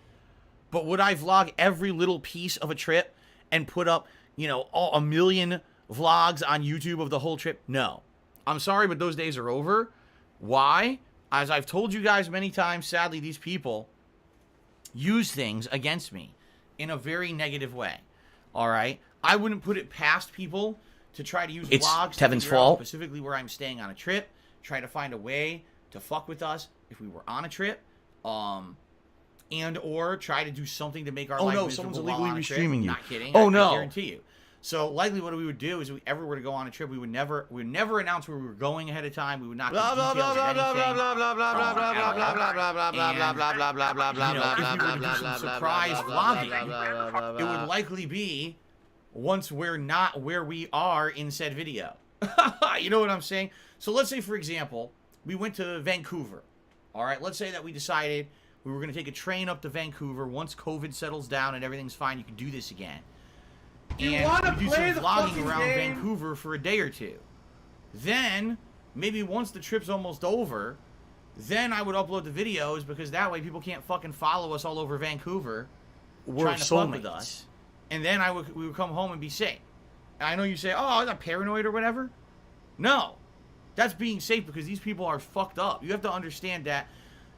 Speaker 2: But would I vlog every little piece of a trip and put up you know, a million vlogs on YouTube of the whole trip? No. I'm sorry, but those days are over. Why? As I've told you guys many times, sadly, these people use things against me in a very negative way. All right? I wouldn't put it past people to try to use vlogs to
Speaker 3: Tevin's
Speaker 2: figure out
Speaker 3: fault.
Speaker 2: specifically where I'm staying on a trip, try to find a way to fuck with us if we were on a trip, and or try to do something to make our life miserable
Speaker 3: someone's
Speaker 2: while
Speaker 3: illegally
Speaker 2: on a trip.
Speaker 3: restreaming you.
Speaker 2: Not kidding.
Speaker 3: Oh,
Speaker 2: I
Speaker 3: no.
Speaker 2: guarantee you. So likely what we would do is if we ever were to go on a trip, we would never announce where we were going ahead of time. We would not give details of anything. You know, if we were to do some surprise vlogging, it would likely be once we're not where we are in said video. You know what I'm saying? So let's say, for example, we went to Vancouver. All right, let's say that we decided we were going to take a train up to Vancouver. Once COVID settles down and everything's fine, you can do this again.
Speaker 4: You
Speaker 2: And
Speaker 4: wanna
Speaker 2: we do
Speaker 4: play
Speaker 2: some
Speaker 4: the
Speaker 2: vlogging
Speaker 4: fucking
Speaker 2: around
Speaker 4: game?
Speaker 2: Vancouver for a day or two. Then, maybe once the trip's almost over, then I would upload the videos because that way people can't fucking follow us all over Vancouver trying to fuck with us. And then we would come home and be safe. And I know you say, oh, is that paranoid or whatever? No. That's being safe because these people are fucked up. You have to understand that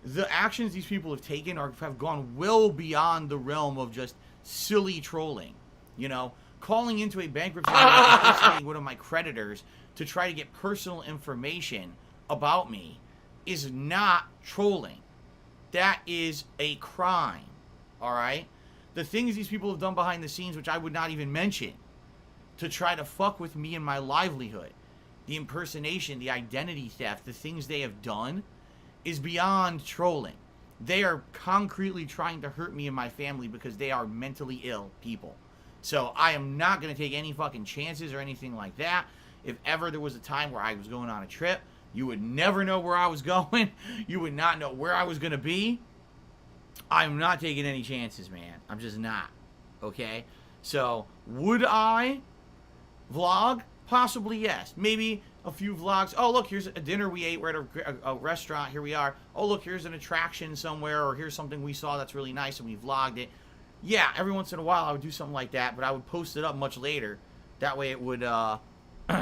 Speaker 2: the actions these people have taken have gone well beyond the realm of just silly trolling. You know, calling into a bankruptcy and impersonating one of my creditors to try to get personal information about me is not trolling. That is a crime. All right? The things these people have done behind the scenes, which I would not even mention, to try to fuck with me and my livelihood, the impersonation, the identity theft, the things they have done, is beyond trolling. They are concretely trying to hurt me and my family because they are mentally ill people. So I am not going to take any fucking chances or anything like that. If ever there was a time where I was going on a trip, you would never know where I was going. You would not know where I was going to be. I'm not taking any chances, man. I'm just not. Okay? So, would I vlog? Possibly, yes. Maybe a few vlogs. Oh, look, here's a dinner we ate. We're at a restaurant. Here we are. Oh, look, here's an attraction somewhere, or here's something we saw that's really nice, and we vlogged it. Yeah, every once in a while I would do something like that, but I would post it up much later. That way it would,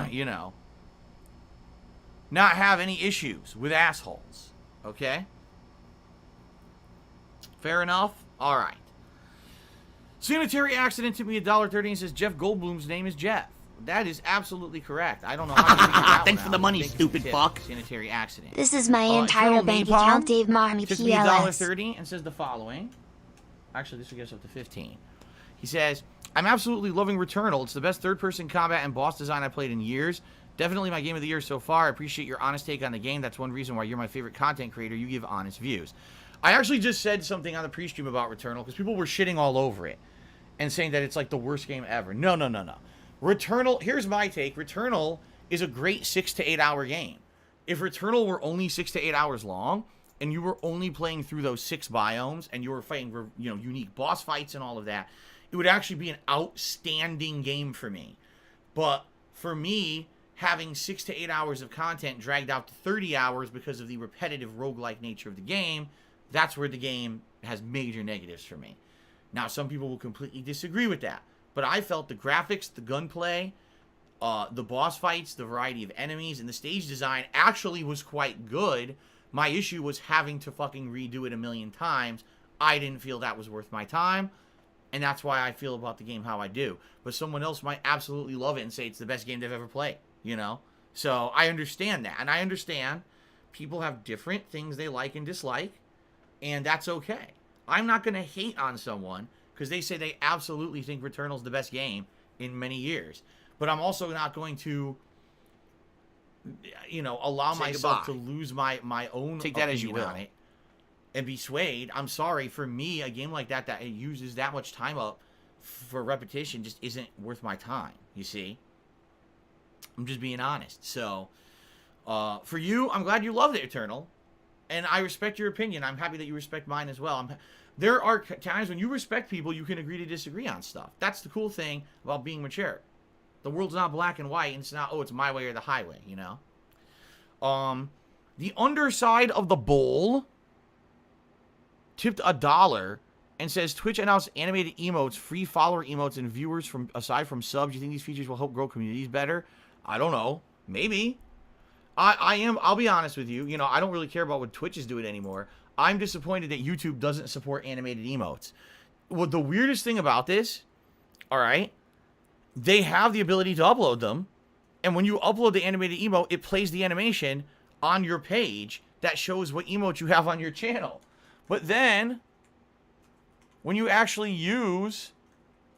Speaker 2: you know, not have any issues with assholes. Okay? Fair enough? All right. Sanitary accident took me $1.30 and says Jeff Goldblum's name is Jeff. That is absolutely correct. I don't know how to figure that
Speaker 3: Thanks
Speaker 2: one
Speaker 3: for the
Speaker 2: out.
Speaker 3: money,
Speaker 2: Thank you for the
Speaker 3: stupid
Speaker 2: tip.
Speaker 3: fuck.
Speaker 2: Sanitary accident.
Speaker 5: This is my entire
Speaker 2: Eternal
Speaker 5: bank
Speaker 2: Napalm
Speaker 5: account, Dave Marmy
Speaker 2: took me
Speaker 5: PLS.
Speaker 2: $1.30 and says the following. Actually, this will get us up to 15. He says, I'm absolutely loving Returnal. It's the best third-person combat and boss design I've played in years. Definitely my game of the year so far. I appreciate your honest take on the game. That's one reason why you're my favorite content creator. You give honest views. I actually just said something on the pre-stream about Returnal because people were shitting all over it and saying that it's like the worst game ever. No. Returnal, here's my take. Returnal is a great 6 to 8 hour game. If Returnal were only 6 to 8 hours long, and you were only playing through those 6 biomes, and you were fighting, you know, unique boss fights and all of that, it would actually be an outstanding game for me. But for me, having 6 to 8 hours of content dragged out to 30 hours because of the repetitive roguelike nature of the game, that's where the game has major negatives for me. Now, some people will completely disagree with that, but I felt the graphics, the gunplay, the boss fights, the variety of enemies, and the stage design actually was quite good. My issue was having to fucking redo it a million times. I didn't feel that was worth my time, and that's why I feel about the game how I do. But someone else might absolutely love it and say it's the best game they've ever played, you know? So I understand that, and I understand people have different things they like and dislike, and that's okay. I'm not going to hate on someone because they say they absolutely think Returnal's the best game in many years. But I'm also not going to, you know, allow myself to lose my own
Speaker 3: Take that as you
Speaker 2: opinion
Speaker 3: will.
Speaker 2: on it and be swayed. I'm sorry. For me, a game like that it uses that much time up for repetition just isn't worth my time, you see? I'm just being honest. So, for you, I'm glad you loved it, Eternal. And I respect your opinion. I'm happy that you respect mine as well. There are times when you respect people, you can agree to disagree on stuff. That's the cool thing about being mature. The world's not black and white, and it's not, oh, it's my way or the highway, you know? The underside of the bowl tipped $1 and says Twitch announced animated emotes, free follower emotes, and viewers from aside from subs. You think these features will help grow communities better? I don't know. Maybe. I'll be honest with you. You know, I don't really care about what Twitch is doing anymore. I'm disappointed that YouTube doesn't support animated emotes. Well, the weirdest thing about this, all right, they have the ability to upload them. And when you upload the animated emote, it plays the animation on your page that shows what emote you have on your channel. But then, when you actually use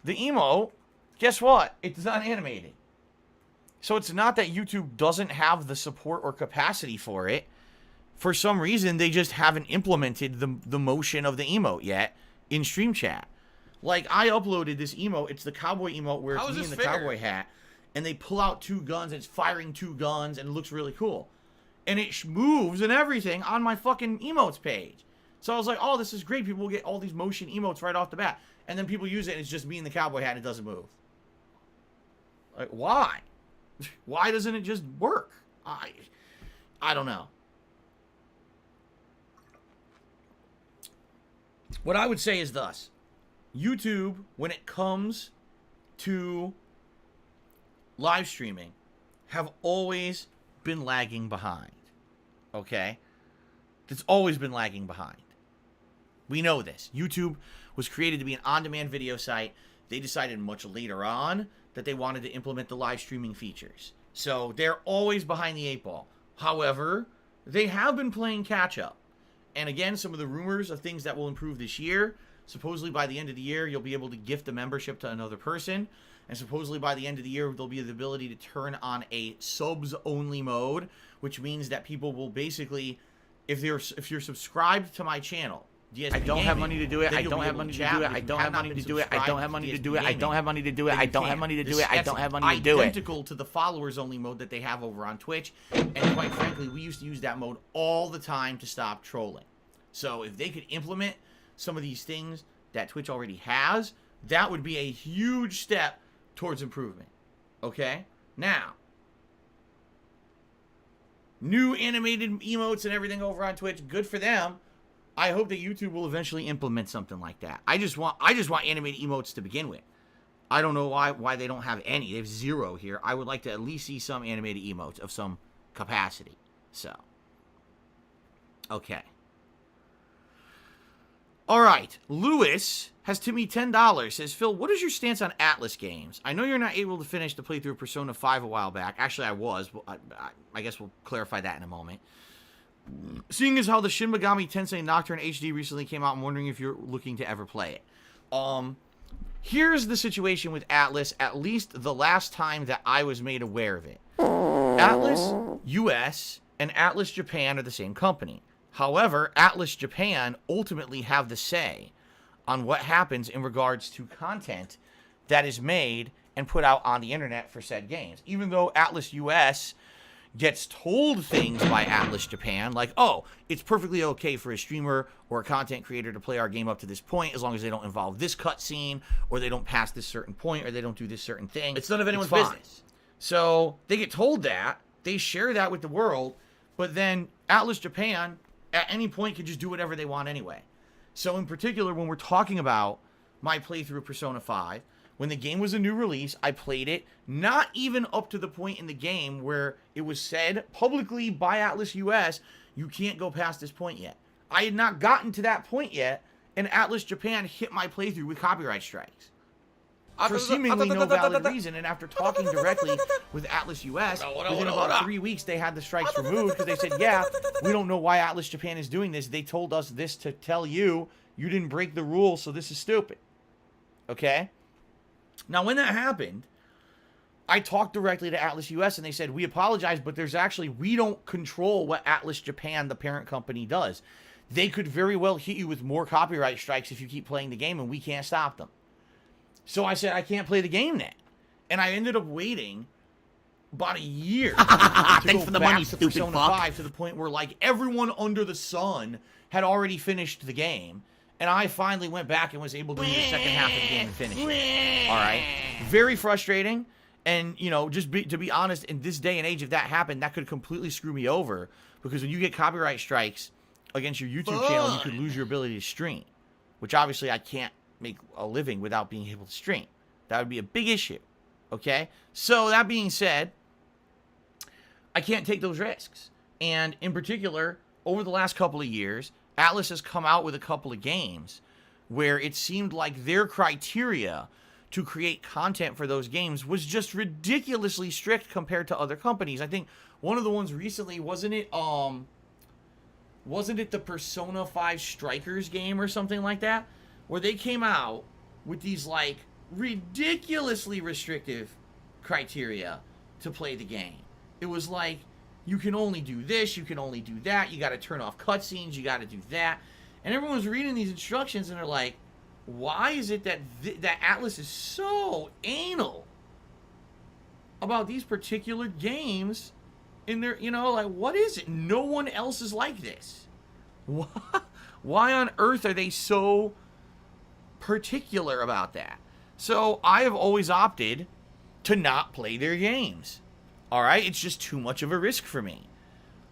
Speaker 2: the emote, guess what? It's not animated. So it's not that YouTube doesn't have the support or capacity for it. For some reason, they just haven't implemented the motion of the emote yet in Stream Chat. Like, I uploaded this emote. It's the cowboy emote where it's me in the cowboy hat. And they pull out 2 guns. And it's firing 2 guns. And it looks really cool. And it moves and everything on my fucking emotes page. So I was like, oh, this is great. People will get all these motion emotes right off the bat. And then people use it and it's just me in the cowboy hat and it doesn't move. Like, why? Why doesn't it just work? I don't know. What I would say is thus. YouTube, when it comes to live streaming, have always been lagging behind. Okay? It's always been lagging behind. We know this. YouTube was created to be an on-demand video site. They decided much later on that they wanted to implement the live streaming features. So they're always behind the 8 ball. However, they have been playing catch-up. And again, some of the rumors of things that will improve this year, supposedly by the end of the year, you'll be able to gift a membership to another person. And supposedly by the end of the year, there'll be the ability to turn on a subs-only mode, which means that people will basically, if you're subscribed to my channel, DSP
Speaker 3: I don't have money to do it. I don't have money to do it. I don't have money to do it. I don't have money to do it. I don't have money to do it. I don't have money to do it. I don't have money to do it.
Speaker 2: Identical to the followers-only mode that they have over on Twitch. And quite frankly, we used to use that mode all the time to stop trolling. So if they could implement some of these things that Twitch already has, that would be a huge step towards improvement. Okay? Now, new animated emotes and everything over on Twitch, good for them. I hope that YouTube will eventually implement something like that. I just want animated emotes to begin with. I don't know why they don't have any. They have 0 here. I would like to at least see some animated emotes of some capacity. So, okay. All right. Lewis has to me $10. Says, Phil, what is your stance on Atlus games? I know you're not able to finish the playthrough of Persona 5 a while back. Actually, I was. I guess we'll clarify that in a moment. Seeing as how the Shin Megami Tensei Nocturne HD recently came out, I'm wondering if you're looking to ever play it. Here's the situation with Atlus, at least the last time that I was made aware of it. Atlus US and Atlus Japan are the same company. However, Atlus Japan ultimately have the say on what happens in regards to content that is made and put out on the internet for said games. Even though Atlus US gets told things by Atlus Japan, like, oh, it's perfectly okay for a streamer or a content creator to play our game up to this point as long as they don't involve this cutscene, or they don't pass this certain point, or they don't do this certain thing.
Speaker 3: It's none of anyone's business.
Speaker 2: So they get told that, they share that with the world, but then Atlus Japan at any point could just do whatever they want anyway. So in particular, when we're talking about my playthrough of Persona 5, when the game was a new release, I played it, not even up to the point in the game where it was said publicly by Atlus US, you can't go past this point yet. I had not gotten to that point yet, and Atlus Japan hit my playthrough with copyright strikes. For seemingly no valid reason, and after talking directly with Atlus US, within about 3 weeks, they had the strikes removed, because they said, yeah, we don't know why Atlus Japan is doing this. They told us this to tell you, you didn't break the rules, so this is stupid. Okay? Now, when that happened, I talked directly to Atlus US, and they said, we apologize, but we don't control what Atlus Japan, the parent company, does. They could very well hit you with more copyright strikes if you keep playing the game, and we can't stop them. So I said, I can't play the game then. And I ended up waiting about a year to
Speaker 3: Thanks
Speaker 2: go
Speaker 3: for the
Speaker 2: back
Speaker 3: money,
Speaker 2: to
Speaker 3: stupid
Speaker 2: Persona
Speaker 3: fuck.
Speaker 2: 5 to the point where, like, everyone under the sun had already finished the game. And I finally went back and was able to do the second half of the game and finish it. All right? Very frustrating. And, you know, to be honest, in this day and age, if that happened, that could completely screw me over. Because when you get copyright strikes against your YouTube channel, you could lose your ability to stream. which obviously I can't make a living without being able to stream. That would be a big issue. Okay? So that being said, I can't take those risks. And in particular, over the last couple of years, Atlus has come out with a couple of games where it seemed like their criteria to create content for those games was just ridiculously strict compared to other companies. I think one of the ones recently, wasn't it the Persona 5 Strikers game or something like that, where they came out with these like ridiculously restrictive criteria to play the game. It was like, you can only do this, you can only do that, you got to turn off cutscenes, you got to do that. And everyone's reading these instructions and they're like, why is it that that Atlus is so anal about these particular games in their, you know, like, what is it? No one else is like this. Why on earth are they so particular about that? So I have always opted to not play their games. All right? It's just too much of a risk for me.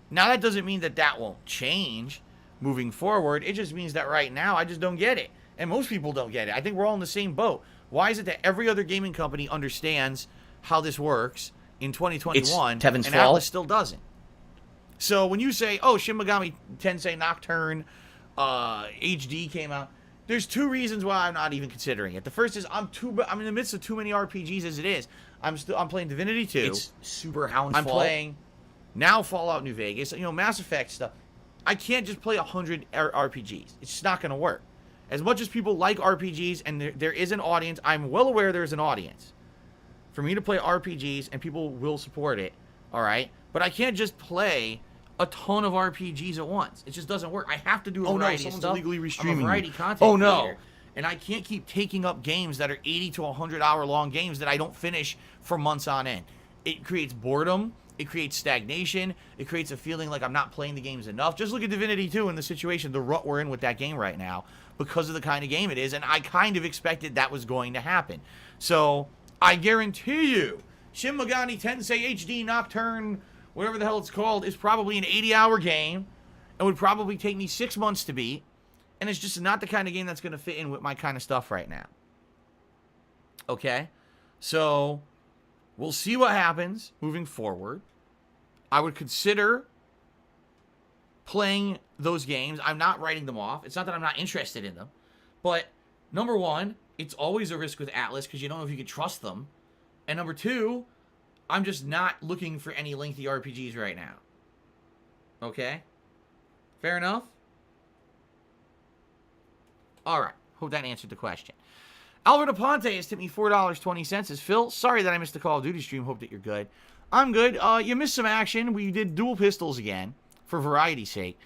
Speaker 2: Now, that doesn't mean that that won't change moving forward. It just means that right now I just don't get it. And most people don't get it. I think we're all in the same boat. Why is it that every other gaming company understands how this works in 2021 and Atlas still doesn't? So when you say, oh, Shin Megami Tensei Nocturne HD came out, there's two reasons why I'm not even considering it. The first is I'm in the midst of too many RPGs as it is. I'm playing Divinity 2.
Speaker 3: It's super Hound's
Speaker 2: I'm
Speaker 3: fault.
Speaker 2: playing now Fallout New Vegas, you know, Mass Effect stuff. I can't just play 100 RPGs. It's just not going to work. As much as people like RPGs and there is an audience, I'm well aware there's an audience for me to play RPGs and people will support it, all right? But I can't just play a ton of RPGs at once. It just doesn't work. I have to do a variety of stuff.
Speaker 3: Illegally
Speaker 2: I'm a
Speaker 3: restreaming
Speaker 2: variety
Speaker 3: you.
Speaker 2: content
Speaker 3: Oh, no.
Speaker 2: creator, and I can't keep taking up games that are 80 to 100 hour long games that I don't finish for months on end. It creates boredom. It creates stagnation. It creates a feeling like I'm not playing the games enough. Just look at Divinity 2 and the situation, the rut we're in with that game right now because of the kind of game it is, and I kind of expected that was going to happen. So I guarantee you, Shin Megami Tensei HD Nocturne, whatever the hell it's called, is probably an 80-hour game and would probably take me 6 months to beat, and it's just not the kind of game that's going to fit in with my kind of stuff right now. Okay? So we'll see what happens moving forward. I would consider playing those games. I'm not writing them off. It's not that I'm not interested in them. But, number one, it's always a risk with Atlus because you don't know if you can trust them. And number two, I'm just not looking for any lengthy RPGs right now. Okay? Fair enough? Alright. Hope that answered the question. Albert Aponte has tipped me $4.20. Says, Phil, sorry that I missed the Call of Duty stream. Hope that you're good. I'm good. You missed some action. We did dual pistols again, for variety's sake.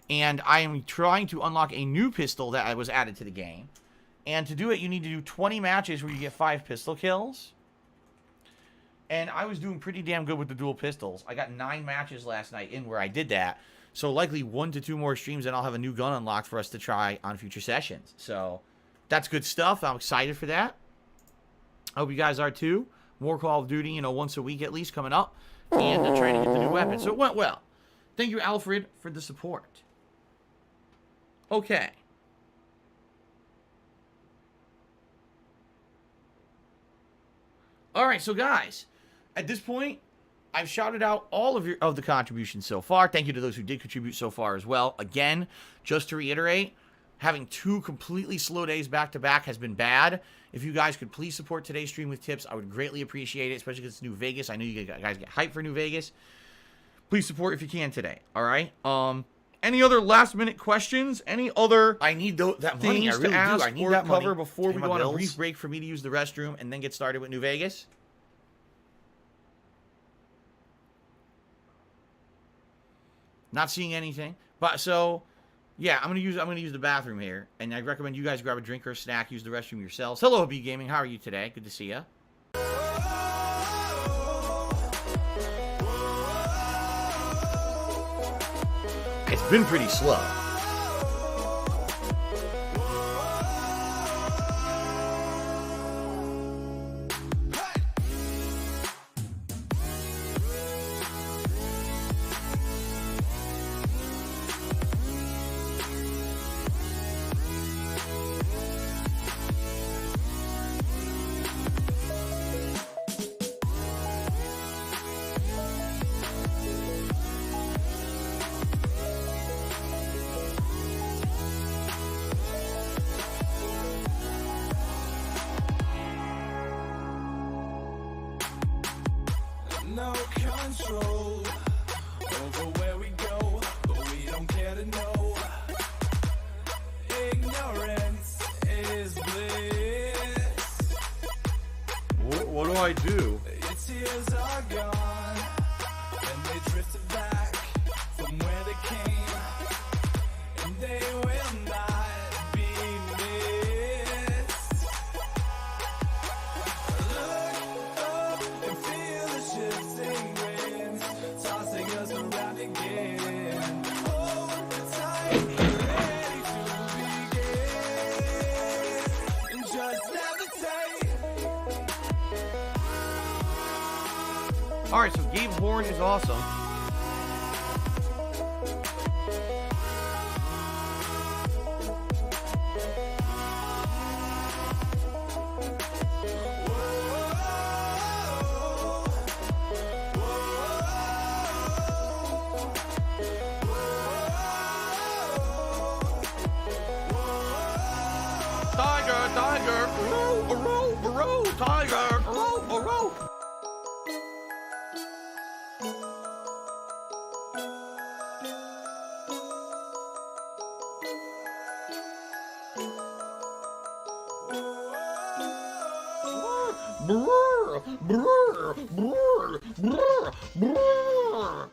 Speaker 2: And I am trying to unlock a new pistol that was added to the game. And to do it, you need to do 20 matches where you get 5 pistol kills. And I was doing pretty damn good with the dual pistols. I got 9 matches last night in where I did that. So likely 1 to 2 more streams, and I'll have a new gun unlocked for us to try on future sessions. So that's good stuff. I'm excited for that. I hope you guys are too. More Call of Duty, you know, once a week at least coming up. And trying to get the new weapon. So it went well. Thank you, Alfred, for the support. Okay. Alright, so guys, at this point, I've shouted out all of the contributions so far. Thank you to those who did contribute so far as well. Again, just to reiterate, having 2 completely slow days back-to-back has been bad. If you guys could please support today's stream with tips, I would greatly appreciate it, especially because it's New Vegas. I know you guys get hyped for New Vegas. Please support if you can today, all right? Any other last-minute questions? Any other I need that money. I
Speaker 3: things
Speaker 2: really
Speaker 3: to ask
Speaker 2: do. I need
Speaker 3: or
Speaker 2: that
Speaker 3: cover
Speaker 2: money
Speaker 3: before
Speaker 2: Pay
Speaker 3: we
Speaker 2: my
Speaker 3: go on a
Speaker 2: bills.
Speaker 3: brief
Speaker 2: Break for me to use the restroom and then get started with New Vegas? Not seeing anything. But so, yeah, I'm gonna use the bathroom here, and I recommend you guys grab a drink or a snack, use the restroom yourselves. Hello, B Gaming. How are you today? Good to see you. It's been pretty slow.
Speaker 5: control over where we go, but we don't care to know. Ignorance is bliss.
Speaker 4: What do I do?
Speaker 5: Your tears are gone, and they drifted back from where they came, and they will not be missed. Look up and feel the shifting winds tossing us around again. Hold tight, ready to begin, and just levitate.
Speaker 2: All right, so Gabe Horn is awesome. Tiger, tiger, row, row, row, tiger, row, row. Brrr, brrr, brrr, brrr, brrr.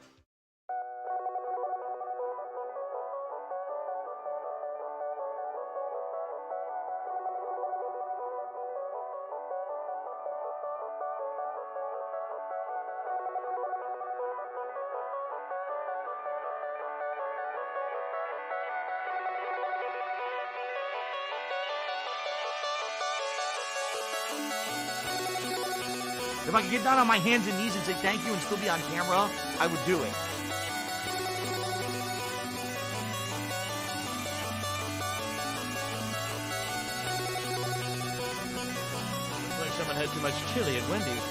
Speaker 2: If I could get down on my hands and knees and say thank you and still be on camera, I would do it. Looks like someone had too much chili at Wendy's.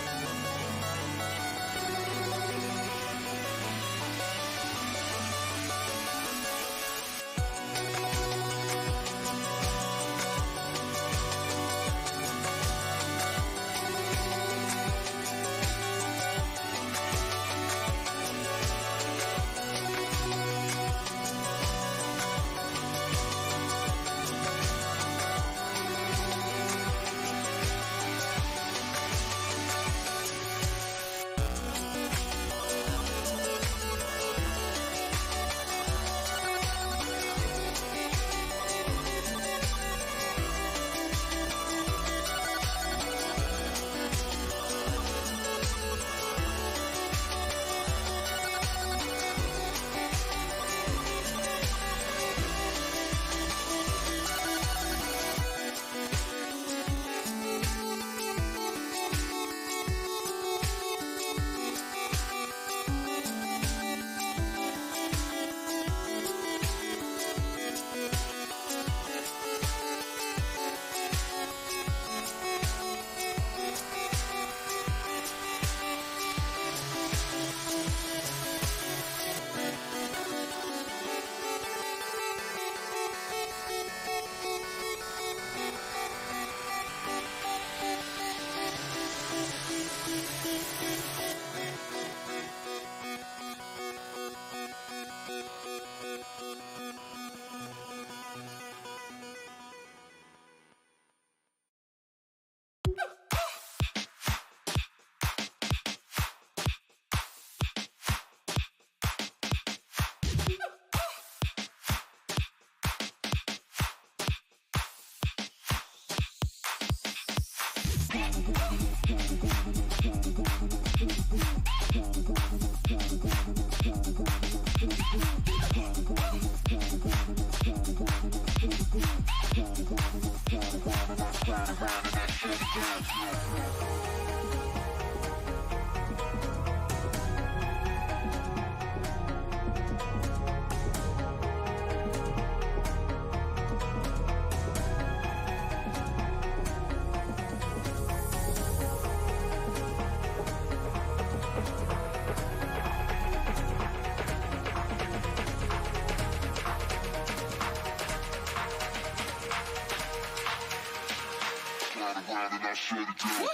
Speaker 6: I should do.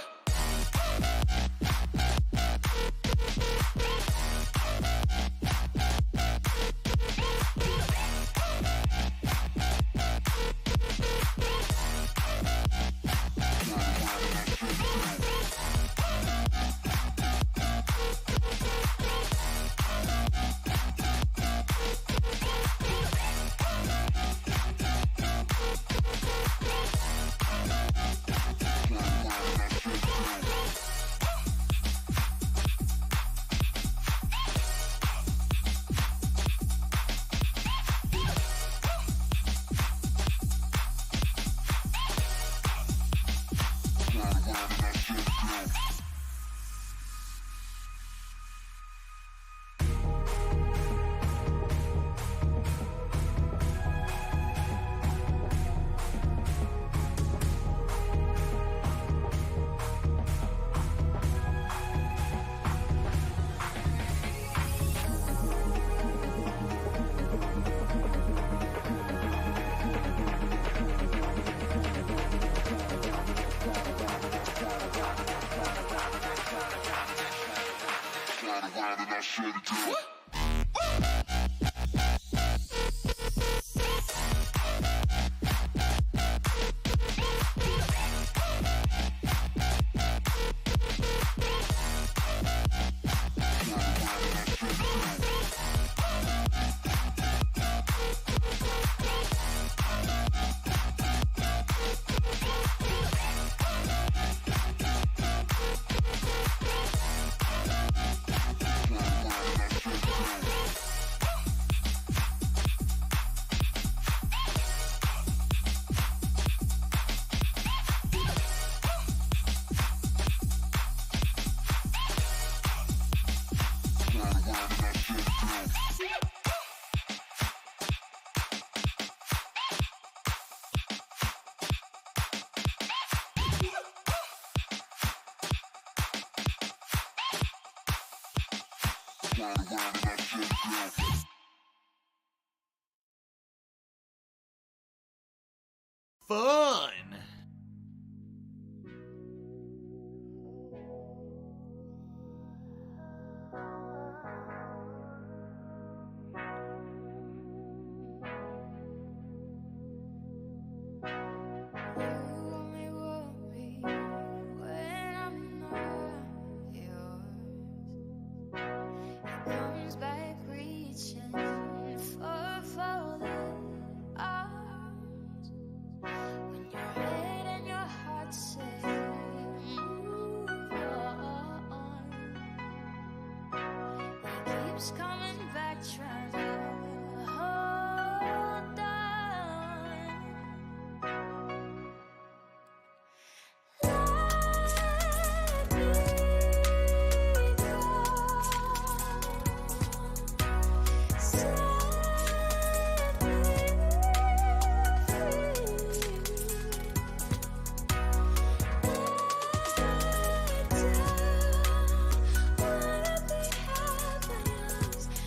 Speaker 2: Fun.
Speaker 6: only worry when I'm not yours. It comes back reaching for folded arms. When your head and your heart say move on, it keeps coming back trying to hold on. Let me go. Set me free. Wanna be happy.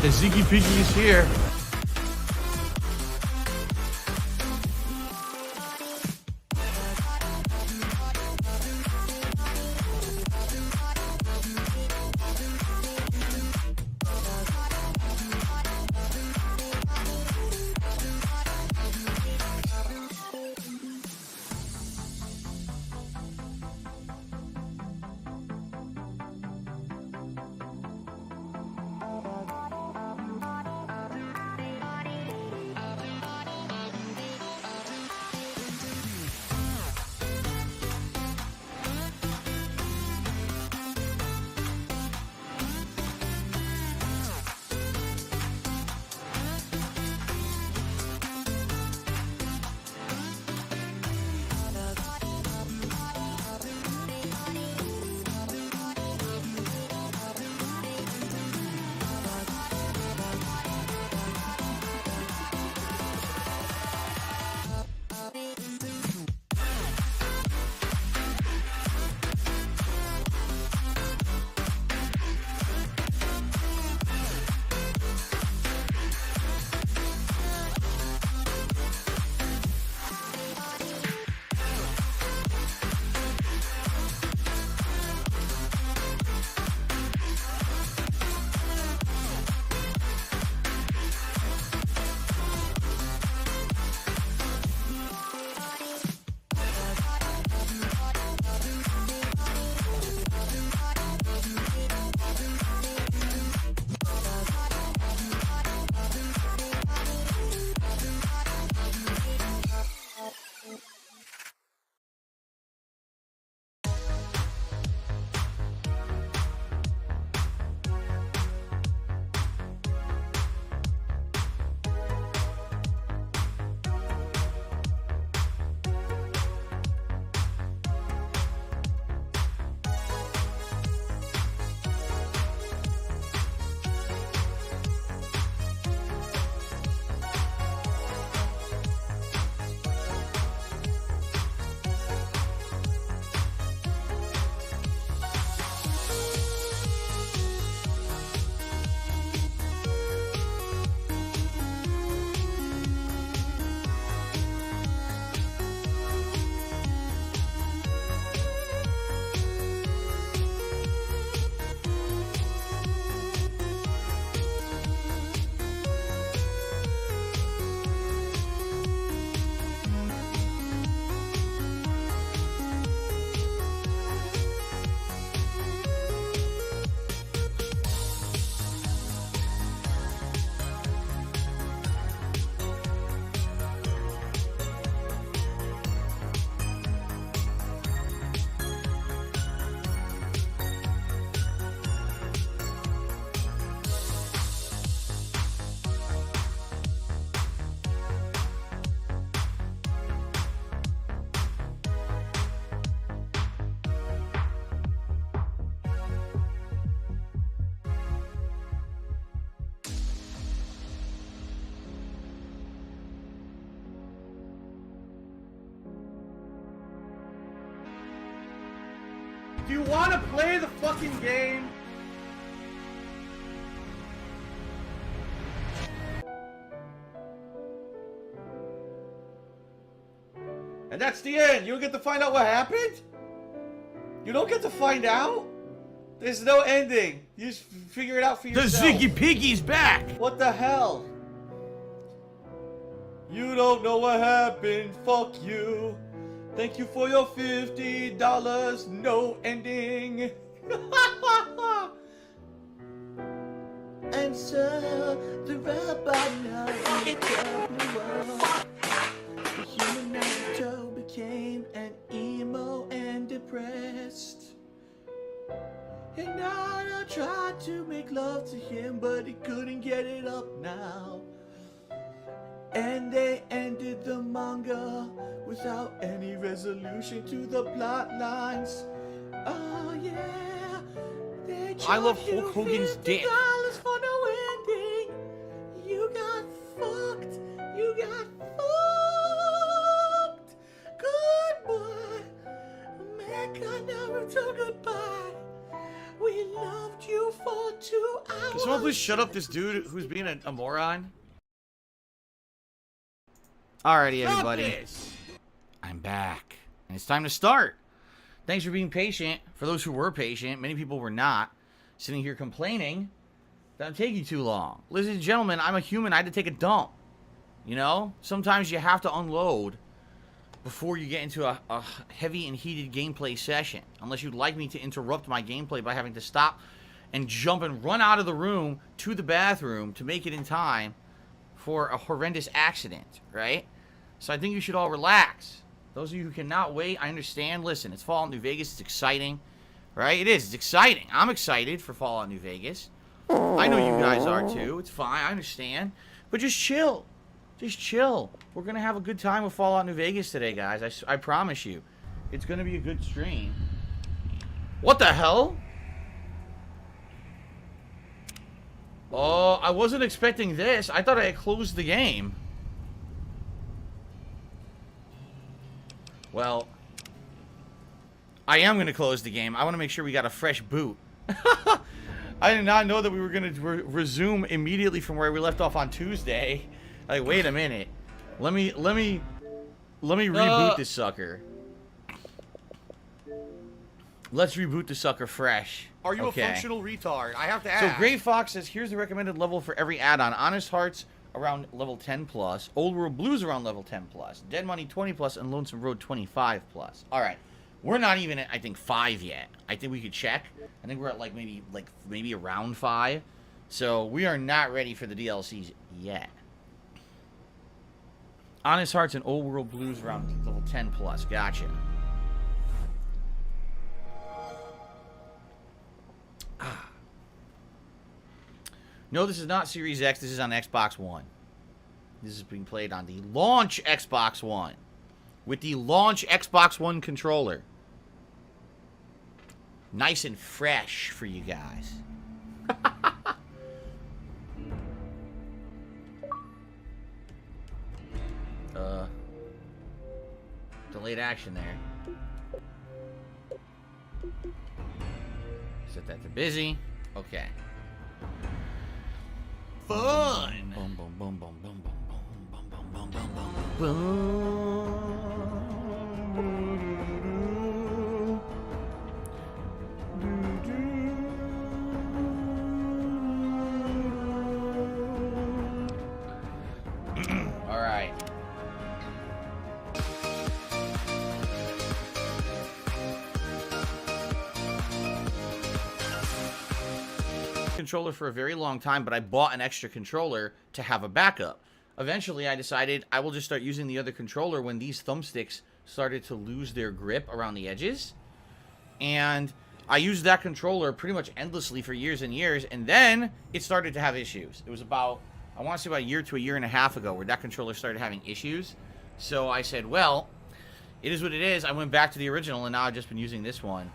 Speaker 2: The Ziggy Piggy is here.
Speaker 4: Do you want to play the fucking game? And that's the end. You don't get to find out what happened? You don't get to find out? There's no ending. You just figure it out for
Speaker 2: The
Speaker 4: yourself.
Speaker 2: Ziggy Piggy's back.
Speaker 4: What the hell? You don't know what happened. Fuck you. Thank you for your $50. No ending. And so the rabbi now the human Naruto became an emo and depressed. And Naruto tried to make love to him, but he couldn't get it up now. And they ended the manga without any resolution to the plot lines. Oh yeah, they
Speaker 2: I love
Speaker 4: charged you
Speaker 2: Hulk Hogan's dick.
Speaker 4: $50 for no ending. You got fucked. You got fucked. Goodbye, Mecha Naruto. Goodbye. We loved you for 2 hours.
Speaker 2: Can someone please shut up this dude who's being a moron? Alrighty, everybody. I'm back. And it's time to start. Thanks for being patient. For those who were patient, many people were not. Sitting here complaining that I'm taking too long. Ladies and gentlemen, I'm a human. I had to take a dump. You know? Sometimes you have to unload before you get into a heavy and heated gameplay session. Unless you'd like me to interrupt my gameplay by having to stop and jump and run out of the room to the bathroom to make it in time for a horrendous accident, right? So I think you should all relax. Those of you who cannot wait, I understand. Listen, it's Fallout New Vegas. It's exciting, right? It is. It's exciting. I'm excited for Fallout New Vegas. I know you guys are too. It's fine. I understand. But just chill. Just chill. We're going to have a good time with Fallout New Vegas today, guys. I promise you. It's going to be a good stream. What the hell? Oh, I wasn't expecting this. I thought I had closed the game. Well, I am going to close the game. I want to make sure we got a fresh boot. I did not know that we were going to resume immediately from where we left off on Tuesday. Like, wait a minute. Let me reboot this sucker. Let's reboot the sucker fresh.
Speaker 7: Are you a functional retard? I have to ask.
Speaker 2: So Great Fox says, here's the recommended level for every add-on. Honest Hearts around level 10 plus. Old World Blues around level 10 plus. Dead Money 20 plus. And Lonesome Road 25 plus. All right. We're not even at, I think, 5 yet. I think we could check. I think we're at maybe around 5. So we are not ready for the DLCs yet. Honest Hearts and Old World Blues around level 10 plus. Gotcha. No, this is not Series X. This is on Xbox One. This is being played on the launch Xbox One. With the launch Xbox One controller. Nice and fresh for you guys. Delayed action there. Set that to busy. Okay.
Speaker 7: Fun.
Speaker 2: Boom, boom, boom, boom, boom, boom, boom, boom, boom, boom, boom. All right. Controller for a very long time, but I bought an extra controller to have a backup. Eventually, I decided I will just start using the other controller when these thumbsticks started to lose their grip around the edges. And I used that controller pretty much endlessly for years and years, and then it started to have issues. It was about, I want to say about a year to a year and a half ago where that controller started having issues. So I said, well, it is what it is. I went back to the original, and now I've just been using this one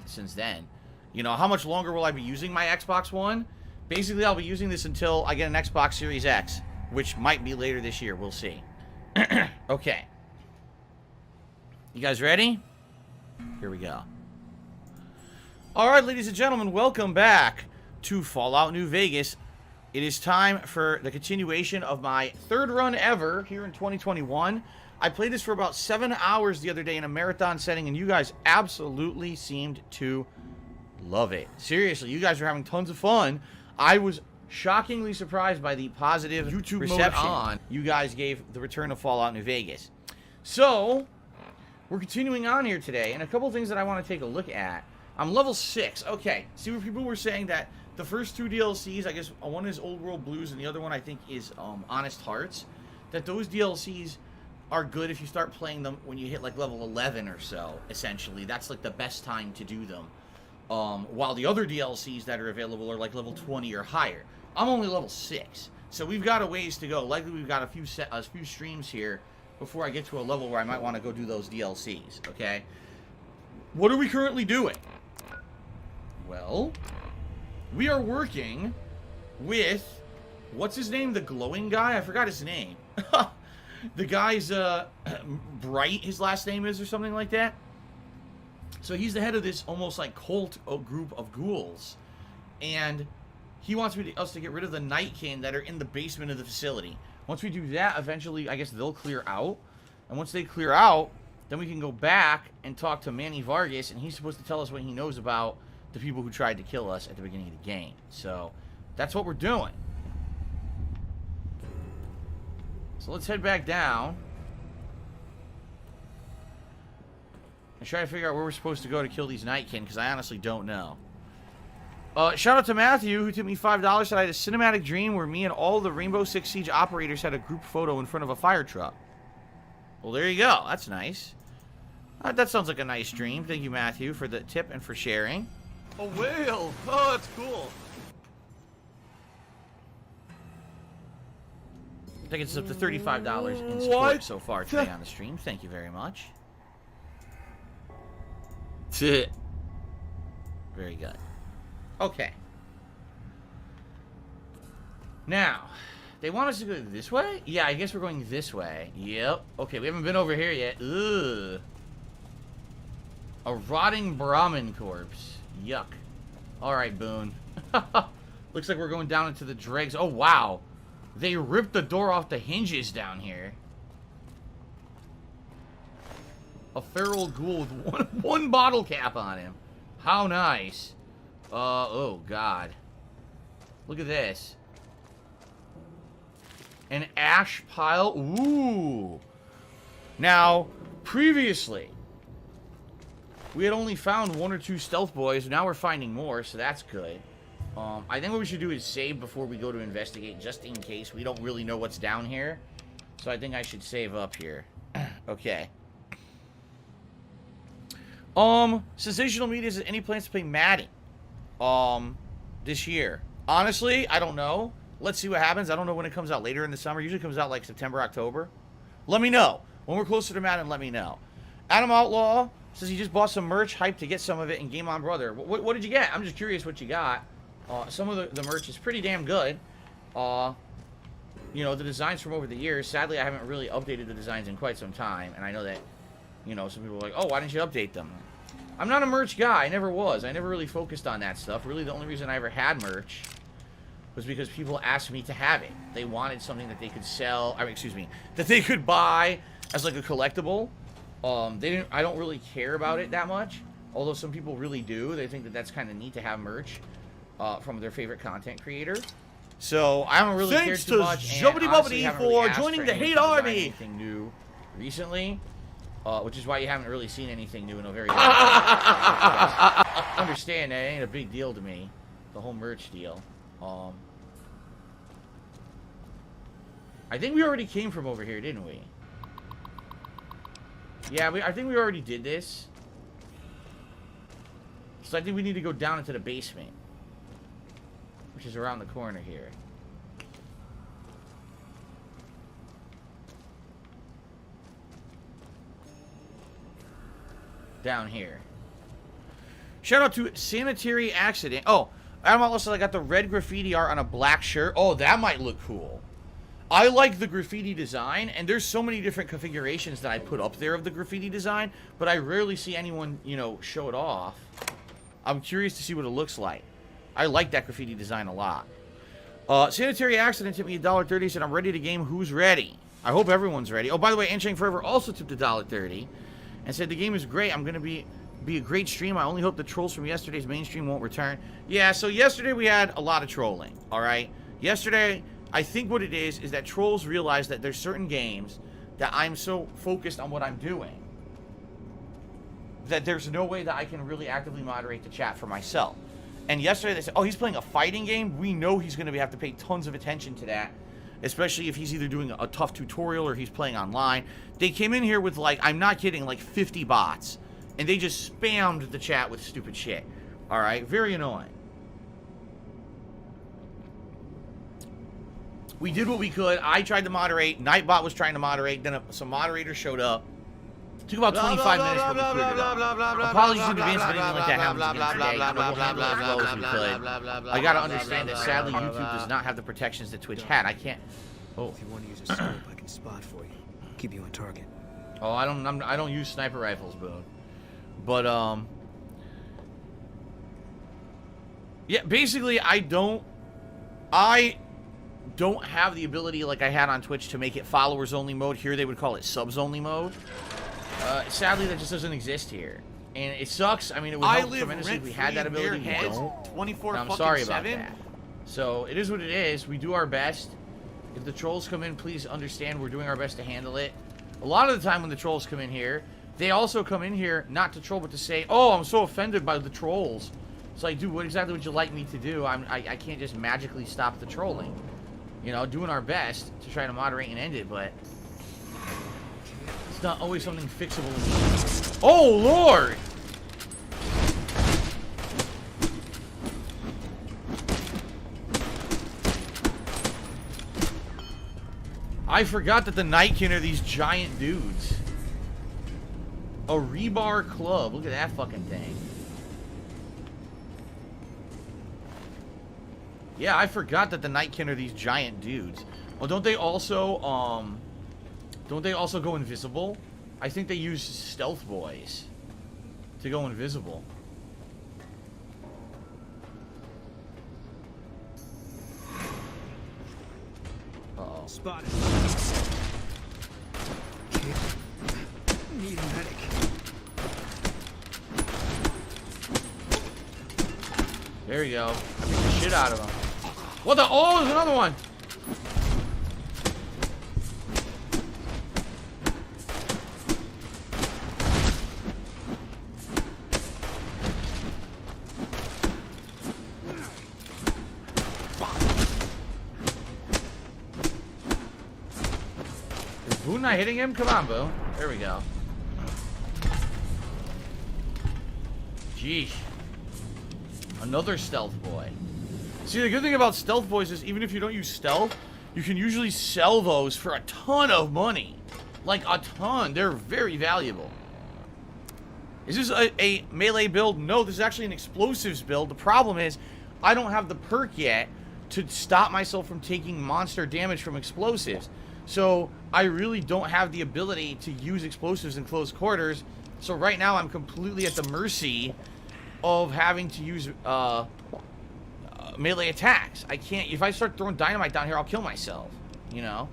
Speaker 2: since then. You know, how much longer will I be using my Xbox One? Basically, I'll be using this until I get an Xbox Series X, which might be later this year. We'll see. Okay. You guys ready? Here we go. All right, ladies and gentlemen, welcome back to Fallout New Vegas. It is time for the continuation of my third run ever here in 2021. I played this for about 7 hours the other day in a marathon setting, and you guys absolutely seemed to love it. Seriously, you guys are having tons of fun. I was shockingly surprised by the positive
Speaker 7: YouTube
Speaker 2: reception
Speaker 7: mode on.
Speaker 2: you guys gave the return of Fallout New Vegas. So, we're continuing on here today, and a couple things that I want to take a look at. I'm level 6. Okay, see where people were saying that the first 2 DLCs, I guess one is Old World Blues and the other one I think is Honest Hearts, that those DLCs are good if you start playing them when you hit like level 11 or so, essentially. That's like the best time to do them. While the other DLCs that are available are like level 20 or higher. I'm only level 6, so we've got a ways to go. Likely we've got a few streams here before I get to a level where I might want to go do those DLCs, okay? What are we currently doing? Well, we are working with, what's his name? The glowing guy? I forgot his name. The guy's, Bright, his last name is, or something like that. So he's the head of this almost like cult group of ghouls. And he wants us to get rid of the Nightkin that are in the basement of the facility. Once we do that, eventually, I guess they'll clear out. And once they clear out, then we can go back and talk to Manny Vargas, and he's supposed to tell us what he knows about the people who tried to kill us at the beginning of the game. So, that's what we're doing. So let's head back down and try to figure out where we're supposed to go to kill these Nightkin, because I honestly don't know. Shout out to Matthew, who tipped me $5, said I had a cinematic dream where me and all the Rainbow Six Siege operators had a group photo in front of a fire truck. Well, there you go. That's nice. That sounds like a nice dream. Thank you, Matthew, for the tip and for sharing.
Speaker 7: A whale. Oh, that's cool.
Speaker 2: I think it's up to $35 in support so far today on the stream. Thank you very much. Very good. Okay. Now, they want us to go this way? Yeah, I guess we're going this way. Yep. Okay, we haven't been over here yet. Ugh. A rotting Brahmin corpse. Yuck. Alright, Boone. Looks like we're going down into the dregs. Oh, wow. They ripped the door off the hinges down here. A feral ghoul with one bottle cap on him. How nice. Oh, God. Look at this. An ash pile. Ooh. Now, previously, we had only found 1 or 2 stealth boys. Now we're finding more, so that's good. I think what we should do is save before we go to investigate, just in case. We don't really know what's down here. So I think I should save up here. Okay. Sensational Media says, any plans to play Madden? This year? Honestly, I don't know. Let's see what happens. I don't know when it comes out later in the summer. Usually comes out like September, October. Let me know. When we're closer to Madden, let me know. Adam Outlaw says he just bought some merch, hyped to get some of it in Game On Brother. What did you get? I'm just curious what you got. Some of the merch is pretty damn good. You know, the designs from over the years. Sadly, I haven't really updated the designs in quite some time. And I know that, you know, some people are like, oh, why didn't you update them? I'm not a merch guy. I never was. I never really focused on that stuff. Really, the only reason I ever had merch was because people asked me to have it. They wanted something that they could sell. I mean, excuse me, that they could buy as like a collectible. I don't really care about it that much. Although some people really do. They think that that's kind of neat to have merch from their favorite content creator. So I don't really care too much.
Speaker 7: Thanks to Jubbity for joining the hate army.
Speaker 2: Anything new recently, which is why you haven't really seen anything new in a very long time. Understand that it ain't a big deal to me, the whole merch deal. I think we already came from over here, didn't we? Yeah, I think we already did this. So I think we need to go down into the basement, which is around the corner here. Down here. Shout out to Sanitary Accident. Oh, Adam also, I got the red graffiti art on a black shirt. Oh, that might look cool. I like the graffiti design, and there's so many different configurations that I put up there of the graffiti design, but I rarely see anyone, you know, show it off. I'm curious to see what it looks like. I like that graffiti design a lot. Sanitary Accident tipped me $1.30, said I'm ready to game. Who's ready? I hope everyone's ready. Oh, by the way, Anshang Forever also tipped $1.30 and said the game is great. I'm going to be a great stream. I only hope the trolls from yesterday's main stream won't return. Yeah, so yesterday we had a lot of trolling, all right? Yesterday, I think what it is that trolls realize that there's certain games that I'm so focused on what I'm doing that there's no way that I can really actively moderate the chat for myself. And yesterday they said, oh, he's playing a fighting game. We know he's going to have to pay tons of attention to that, especially if he's either doing a tough tutorial or he's playing online. They came in here with, like, I'm not kidding, like 50 bots. And they just spammed the chat with stupid shit. Alright? Very annoying. We did what we could. I tried to moderate. Nightbot was trying to moderate. Then some moderators showed up. Took about 25 minutes for me to clear it up. Apologies in advance if anything like that happens again today. We'll handle it as well as we could. I gotta understand that sadly YouTube does not have the protections that Twitch had. I can't... Oh.
Speaker 8: If you want to use a scope, I can spot for you. Keep you on target.
Speaker 2: Oh, I don't use sniper rifles, Boone. But, yeah, basically, I don't I don't have the ability like I had on Twitch to make it followers only mode. Here they would call it subs only mode. Sadly, that just doesn't exist here. And it sucks. I mean, it would help tremendously if we had that ability. We don't.
Speaker 7: 24
Speaker 2: I'm
Speaker 7: fucking
Speaker 2: sorry about
Speaker 7: 7.
Speaker 2: that. So, it is what it is. We do our best. If the trolls come in, please understand we're doing our best to handle it. A lot of the time when the trolls come in here, they also come in here not to troll, but to say, oh, I'm so offended by the trolls. It's like, dude, what exactly would you like me to do? I can't just magically stop the trolling. You know, doing our best to try to moderate and end it, but it's not always something fixable. Oh, Lord! I forgot that the Nightkin are these giant dudes. A rebar club. Look at that fucking thing. Yeah, I forgot that the Nightkin are these giant dudes. Well, don't they also go invisible? I think they use stealth boys to go invisible. Uh-oh.
Speaker 8: Spotted. Need a medic.
Speaker 2: There we go. I beat the shit out of him. What the? Oh, there's another one. Is Boo not hitting him? Come on, Boo. There we go. Jeez. Another stealth boy. See, the good thing about stealth boys is even if you don't use stealth, you can usually sell those for a ton of money. Like, a ton. They're very valuable. Is this a melee build? No, this is actually an explosives build. The problem is, I don't have the perk yet to stop myself from taking monster damage from explosives. So, I really don't have the ability to use explosives in close quarters. So, right now, I'm completely at the mercy of having to use melee attacks. I can't. If I start throwing dynamite down here, I'll kill myself. You know.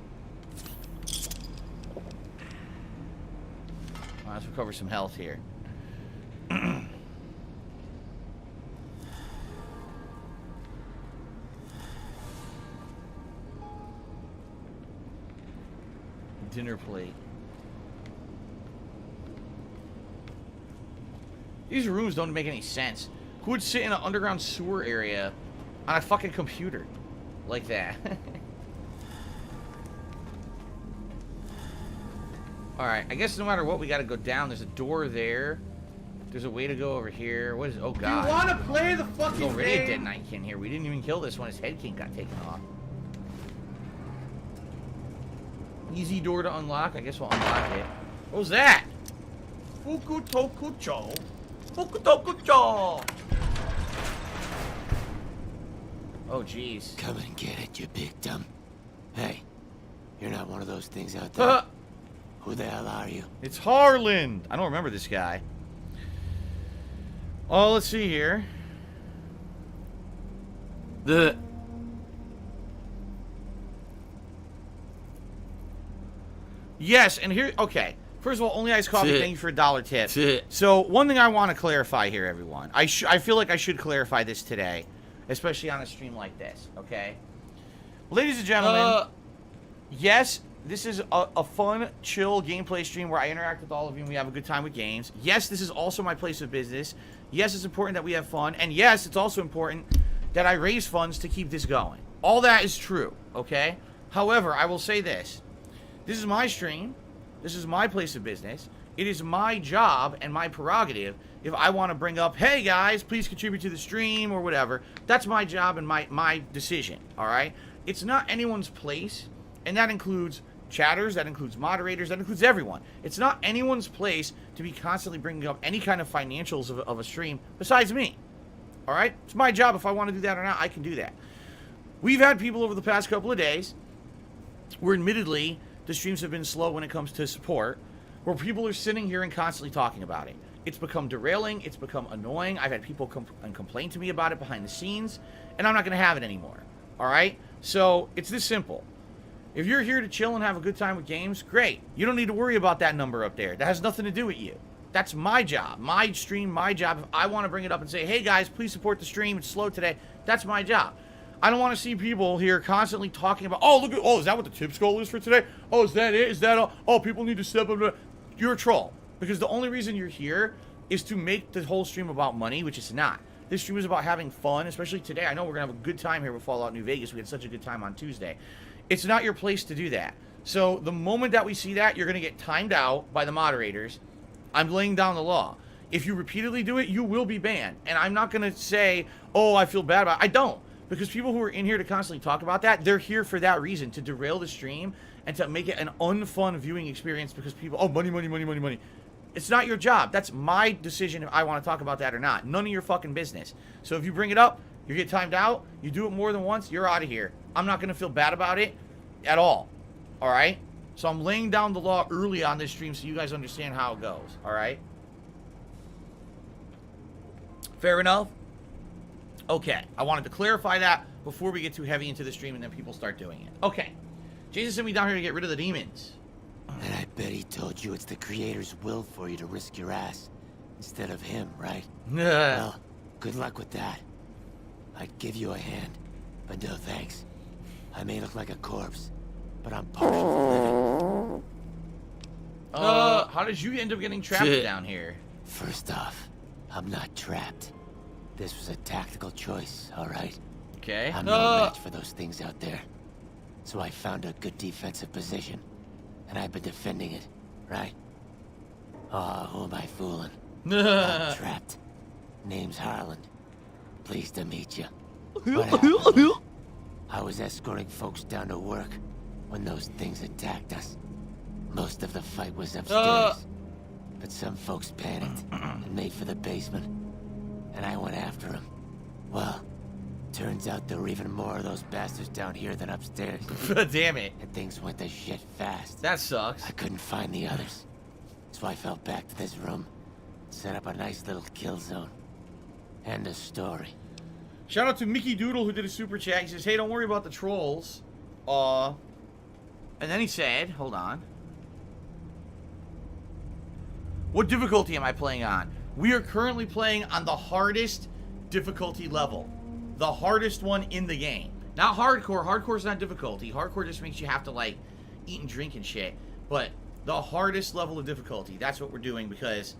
Speaker 2: Well, let's recover some health here. Dinner plate. These rooms don't make any sense. Who would sit in an underground sewer area on a fucking computer like that? Alright, I guess no matter what, we gotta go down. There's a door there. There's a way to go over here. What is... Oh, God.
Speaker 7: You want to play the fucking
Speaker 2: There's already
Speaker 7: game?
Speaker 2: a dead Nightkin here. We didn't even kill this one. His head king got taken off. Easy door to unlock. I guess we'll unlock it. What was that?
Speaker 7: Fukutokucho. Fukutokucho.
Speaker 2: Oh, jeez.
Speaker 9: Come and get it, you big dumb. Hey, you're not one of those things out there. Who the hell are you?
Speaker 2: It's Harland. I don't remember this guy. Oh, let's see here. Yes, and here... Okay. First of all, only iced coffee. Thank you for $1 tip. So, one thing I want to clarify here, everyone. I feel like I should clarify this today. Especially on a stream like this, okay? Ladies and gentlemen, yes, this is a fun, chill gameplay stream where I interact with all of you and we have a good time with games. Yes, this is also my place of business. Yes, it's important that we have fun. And yes, it's also important that I raise funds to keep this going. All that is true, okay? However, I will say this. This is my stream. This is my place of business. It is my job and my prerogative if I want to bring up, hey guys, please contribute to the stream or whatever. That's my job and my decision, all right? It's not anyone's place, and that includes chatters, that includes moderators, that includes everyone. It's not anyone's place to be constantly bringing up any kind of financials of a stream besides me, all right? It's my job. If I want to do that or not, I can do that. We've had people over the past couple of days where admittedly the streams have been slow when it comes to support, where people are sitting here and constantly talking about it. It's become derailing. It's become annoying. I've had people complain to me about it behind the scenes, and I'm not going to have it anymore. All right? So it's this simple. If you're here to chill and have a good time with games, great. You don't need to worry about that number up there. That has nothing to do with you. That's my job. My stream, my job. If I want to bring it up and say, hey guys, please support the stream. It's slow today. That's my job. I don't want to see people here constantly talking about, oh, look at, oh, is that what the tips goal is for today? Oh, is that it? Is that all? Oh, people need to step up. You're a troll. Because the only reason you're here is to make the whole stream about money, which it's not. This stream is about having fun, especially today. I know we're going to have a good time here with Fallout New Vegas. We had such a good time on Tuesday. It's not your place to do that. So the moment that we see that, you're going to get timed out by the moderators. I'm laying down the law. If you repeatedly do it, you will be banned. And I'm not going to say, oh, I feel bad about it. I don't. Because people who are in here to constantly talk about that, they're here for that reason, to derail the stream and to make it an unfun viewing experience because people, oh, money, money, money, money, money. It's not your job. That's my decision if I want to talk about that or not. None of your fucking business. So if you bring it up, you get timed out, you do it more than once, you're out of here. I'm not going to feel bad about it at all. All right? So I'm laying down the law early on this stream so you guys understand how it goes. All right? Fair enough? Okay. I wanted to clarify that before we get too heavy into the stream and then people start doing it. Okay. Jason sent me down here to get rid of the demons.
Speaker 9: And I bet he told you it's the creator's will for you to risk your ass instead of him, right? Well, good luck with that. I'd give you a hand, but no thanks. I may look like a corpse, but I'm partial for living.
Speaker 2: How did you end up getting trapped down here?
Speaker 9: First off, I'm not trapped. This was a tactical choice, alright?
Speaker 2: Okay.
Speaker 9: I'm no match for those things out there. So I found a good defensive position, and I've been defending it, right? Oh, who am I fooling? I'm trapped. Name's Harland. Pleased to meet you. What happened? I was escorting folks down to work when those things attacked us. Most of the fight was upstairs, but some folks panicked and made for the basement, and I went after them. Well, turns out there were even more of those bastards down here than upstairs.
Speaker 2: Damn it.
Speaker 9: And things went to shit fast.
Speaker 2: That sucks.
Speaker 9: I couldn't find the others, so I fell back to this room, set up a nice little kill zone. End of story.
Speaker 2: Shout out to Mickey Doodle who did a super chat. He says, hey, don't worry about the trolls. And then he said, hold on. What difficulty am I playing on? We are currently playing on the hardest difficulty level. The hardest one in the game. Not hardcore. Hardcore's not difficulty. Hardcore just makes you have to, like, eat and drink and shit. But the hardest level of difficulty, that's what we're doing because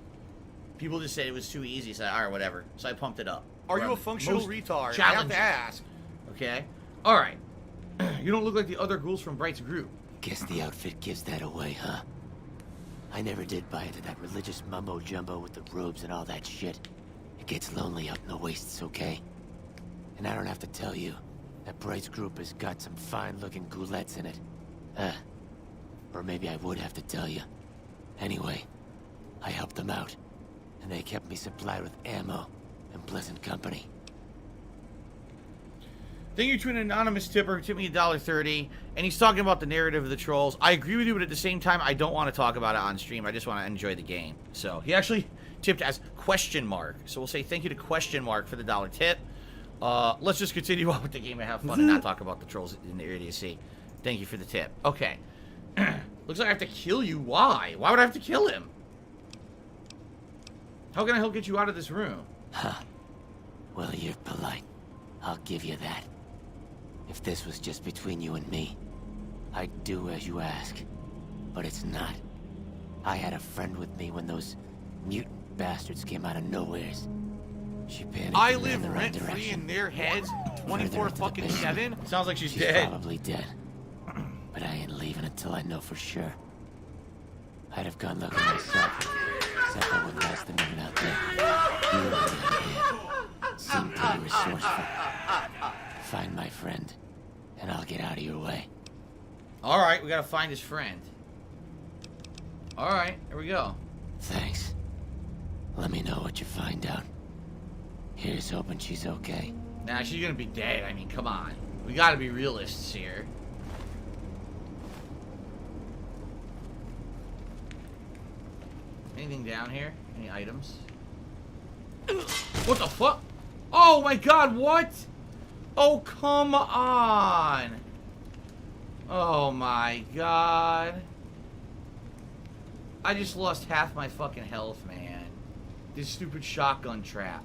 Speaker 2: people just said it was too easy. So, all right, whatever. So I pumped it up.
Speaker 7: Are you a functional retard? I have to ask.
Speaker 2: Okay. All right. You don't look like the other ghouls from Bright's group.
Speaker 9: Guess the outfit gives that away, huh? I never did buy into that religious mumbo-jumbo with the robes and all that shit. It gets lonely out in the wastes, okay? And I don't have to tell you that Bright's group has got some fine-looking ghoulettes in it. Or maybe I would have to tell you. Anyway, I helped them out, and they kept me supplied with ammo and pleasant company.
Speaker 2: Thank you to an anonymous tipper who tipped me $1.30, and he's talking about the narrative of the trolls. I agree with you, but at the same time, I don't want to talk about it on stream. I just want to enjoy the game. So he actually tipped as question mark. So we'll say thank you to question mark for the $1 tip. Let's just continue on with the game and have fun and not talk about the trolls in the idiocy. Thank you for the tip. Okay. Looks like I have to kill you. Why? Why would I have to kill him? How can I help get you out of this room?
Speaker 9: Huh. Well, you're polite. I'll give you that. If this was just between you and me, I'd do as you ask. But it's not. I had a friend with me when those mutant bastards came out of nowheres. She panicked.
Speaker 2: I
Speaker 9: and ran
Speaker 2: live
Speaker 9: the right
Speaker 2: rent-free
Speaker 9: direction.
Speaker 2: in their heads
Speaker 9: Further
Speaker 2: 24
Speaker 9: into the
Speaker 2: fucking
Speaker 9: basement.
Speaker 2: 7. Sounds like she's
Speaker 9: She's
Speaker 2: dead.
Speaker 9: probably dead. But I ain't leaving until I know for sure. I'd have gone looking myself, except I wouldn't last a minute out there. You know the idea. Seem pretty resourceful. Find my friend, and I'll get out of your way.
Speaker 2: Alright, we gotta find his friend. Alright, here we go.
Speaker 9: Thanks. Let me know what you find out. Here's hoping she's okay.
Speaker 2: Nah, she's gonna be dead. I mean, come on. We gotta be realists here. Anything down here? Any items? What the fuck? Oh my god, what? Oh, come on. Oh, my God. I just lost half my fucking health, man. This stupid shotgun trap.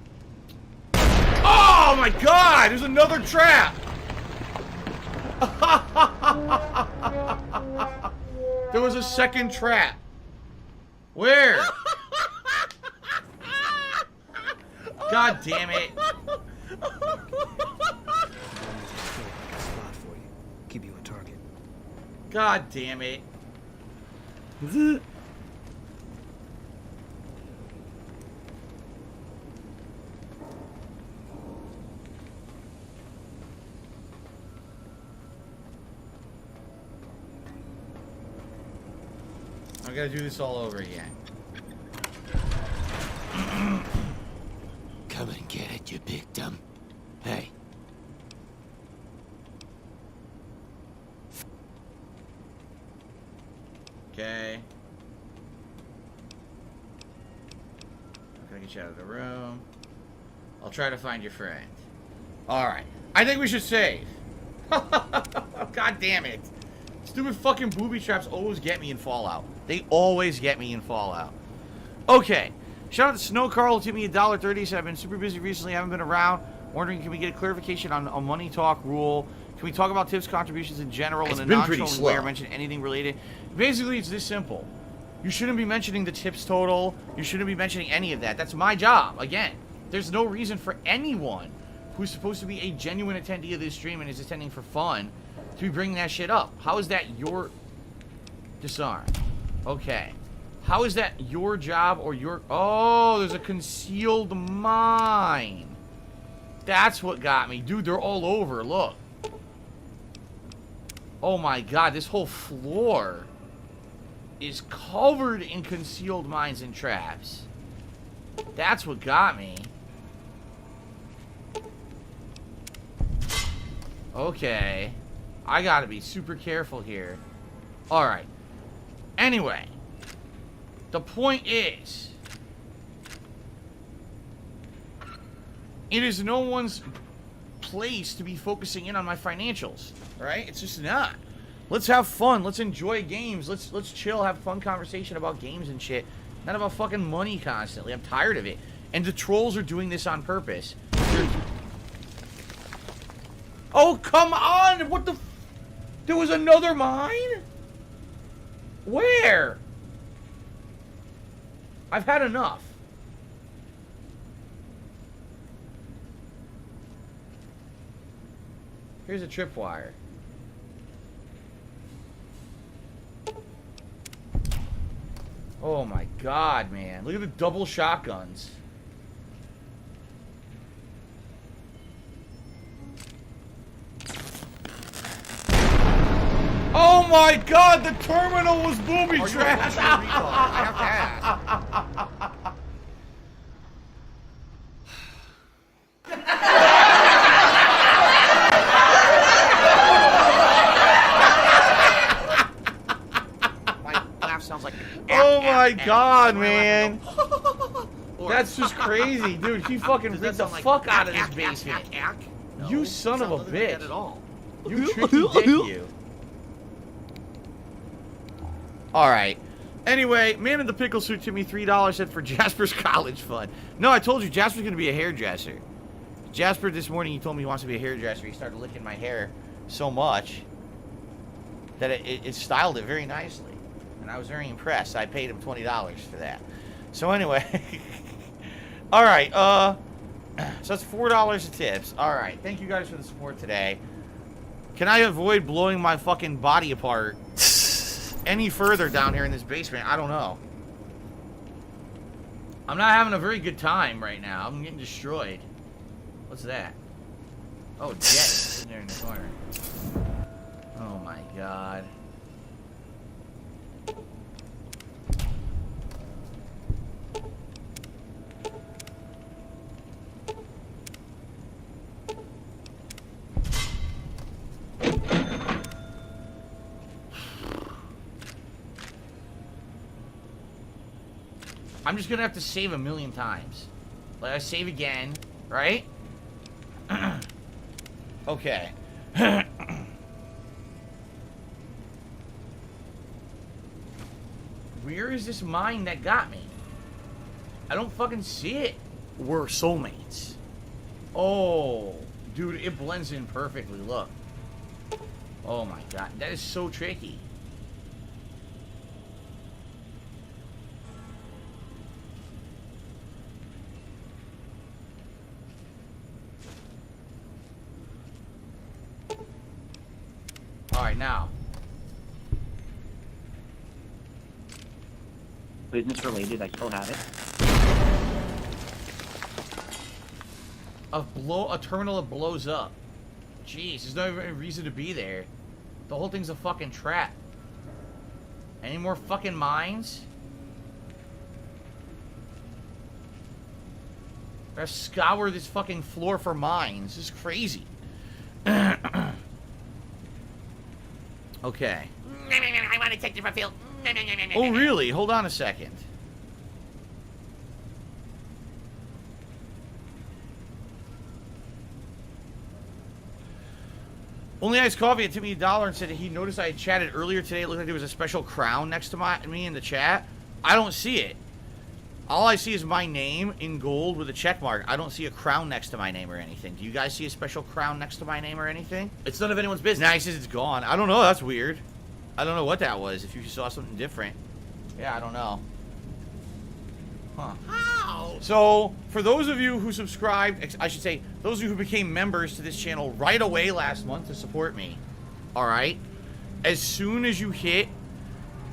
Speaker 2: Oh, my God. There's another trap. There was a second trap. Where? God damn it.
Speaker 8: Spot for you. Keep you on target.
Speaker 2: God damn it. I gotta do this all over again.
Speaker 9: Come and get it, you big dumb. Hey.
Speaker 2: Okay. I'm gonna get you out of the room. I'll try to find your friend. Alright. I think we should save. God damn it. Stupid fucking booby traps always get me in Fallout. They always get me in Fallout. Okay. Shout out to Snow Carl, who tipped me $1.30. Said I've been super busy recently, haven't been around. Wondering, can we get a clarification on a money talk rule? Can we talk about tips, contributions in general, in a non-trolling way, or mention anything related? Basically, it's this simple. You shouldn't be mentioning the tips total. You shouldn't be mentioning any of that. That's my job. Again, there's no reason for anyone who's supposed to be a genuine attendee of this stream and is attending for fun to be bringing that shit up. How is that your... Disarm. Okay. How is that your job or your... Oh, there's a concealed mine. That's what got me. Dude, they're all over. Look. Oh my God, this whole floor is covered in concealed mines and traps. That's what got me. Okay. I gotta be super careful here. Alright. Anyway. The point is, it is no one's place to be focusing in on my financials, right? It's just not. Let's have fun. Let's enjoy games. Let's chill, have fun conversation about games and shit. Not about fucking money constantly. I'm tired of it. And the trolls are doing this on purpose. Oh, come on! What the... There was another mine? Where? I've had enough. Here's a tripwire. Oh my God, man. Look at the double shotguns. Oh my God, the terminal was booby trapped.
Speaker 7: I have to ask.
Speaker 3: My laugh sounds like...
Speaker 2: Oh my God, man. That's just crazy, dude. He fucking ripped the fuck out of this basement. You son of a bitch. You tricky dick, you. Alright. Anyway, man in the pickle suit tipped me $3, said for Jasper's college fund. No, I told you, Jasper's going to be a hairdresser. Jasper, this morning, he told me he wants to be a hairdresser. He started licking my hair so much that it styled it very nicely. And I was very impressed. I paid him $20 for that. So anyway. Alright, so that's $4 of tips. Alright, thank you guys for the support today. Can I avoid blowing my fucking body apart any further down here in this basement? I don't know. I'm not having a very good time right now. I'm getting destroyed. What's that? Oh, Jet sitting there in the corner. Oh my God. I'm just gonna have to save a million times. Like, I save again, right? Okay. Where is this mine that got me? I don't fucking see it. We're soulmates. Oh, dude, it blends in perfectly. Look. Oh my god, that is so tricky. Alright, now.
Speaker 10: Business related, I still have it.
Speaker 2: A terminal that blows up. Jeez, there's no even reason to be there. The whole thing's a fucking trap. Any more fucking mines? I gotta scour this fucking floor for mines. This is crazy. Okay.
Speaker 3: I want to take different field.
Speaker 2: Oh, really? Hold on a second. Only Iced Coffee tipped me $1 and said he noticed I had chatted earlier today. It looked like there was a special crown next to me in the chat. I don't see it. All I see is my name in gold with a check mark. I don't see a crown next to my name or anything. Do you guys see a special crown next to my name or anything?
Speaker 3: It's none of anyone's business.
Speaker 2: Nah, he says it's gone. I don't know. That's weird. I don't know what that was. If you saw something different. Yeah, I don't know. Huh.
Speaker 3: How?
Speaker 2: So, for those of you who subscribed, I should say, those of you who became members to this channel right away last month to support me, alright? As soon as you hit